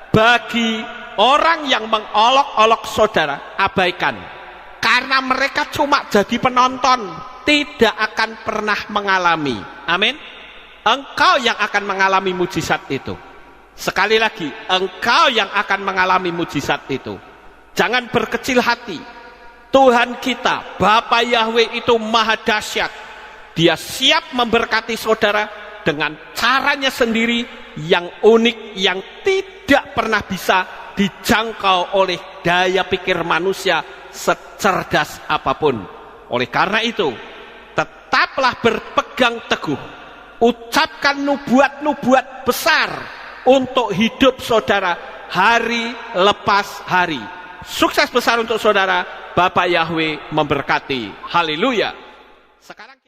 bagi orang yang mengolok-olok saudara, abaikan. Karena mereka cuma jadi penonton, tidak akan pernah mengalami. Amin. Engkau yang akan mengalami mujizat itu. Sekali lagi, engkau yang akan mengalami mujizat itu. Jangan berkecil hati. Tuhan kita, Bapa Yahweh itu maha dahsyat. Dia siap memberkati saudara dengan caranya sendiri yang unik, yang tidak pernah bisa dijangkau oleh daya pikir manusia secerdas apapun. Oleh karena itu, tetaplah berpegang teguh, ucapkan nubuat-nubuat besar untuk hidup saudara hari lepas hari. Sukses besar untuk saudara. Bapa Yahweh memberkati. Haleluya. Sekarang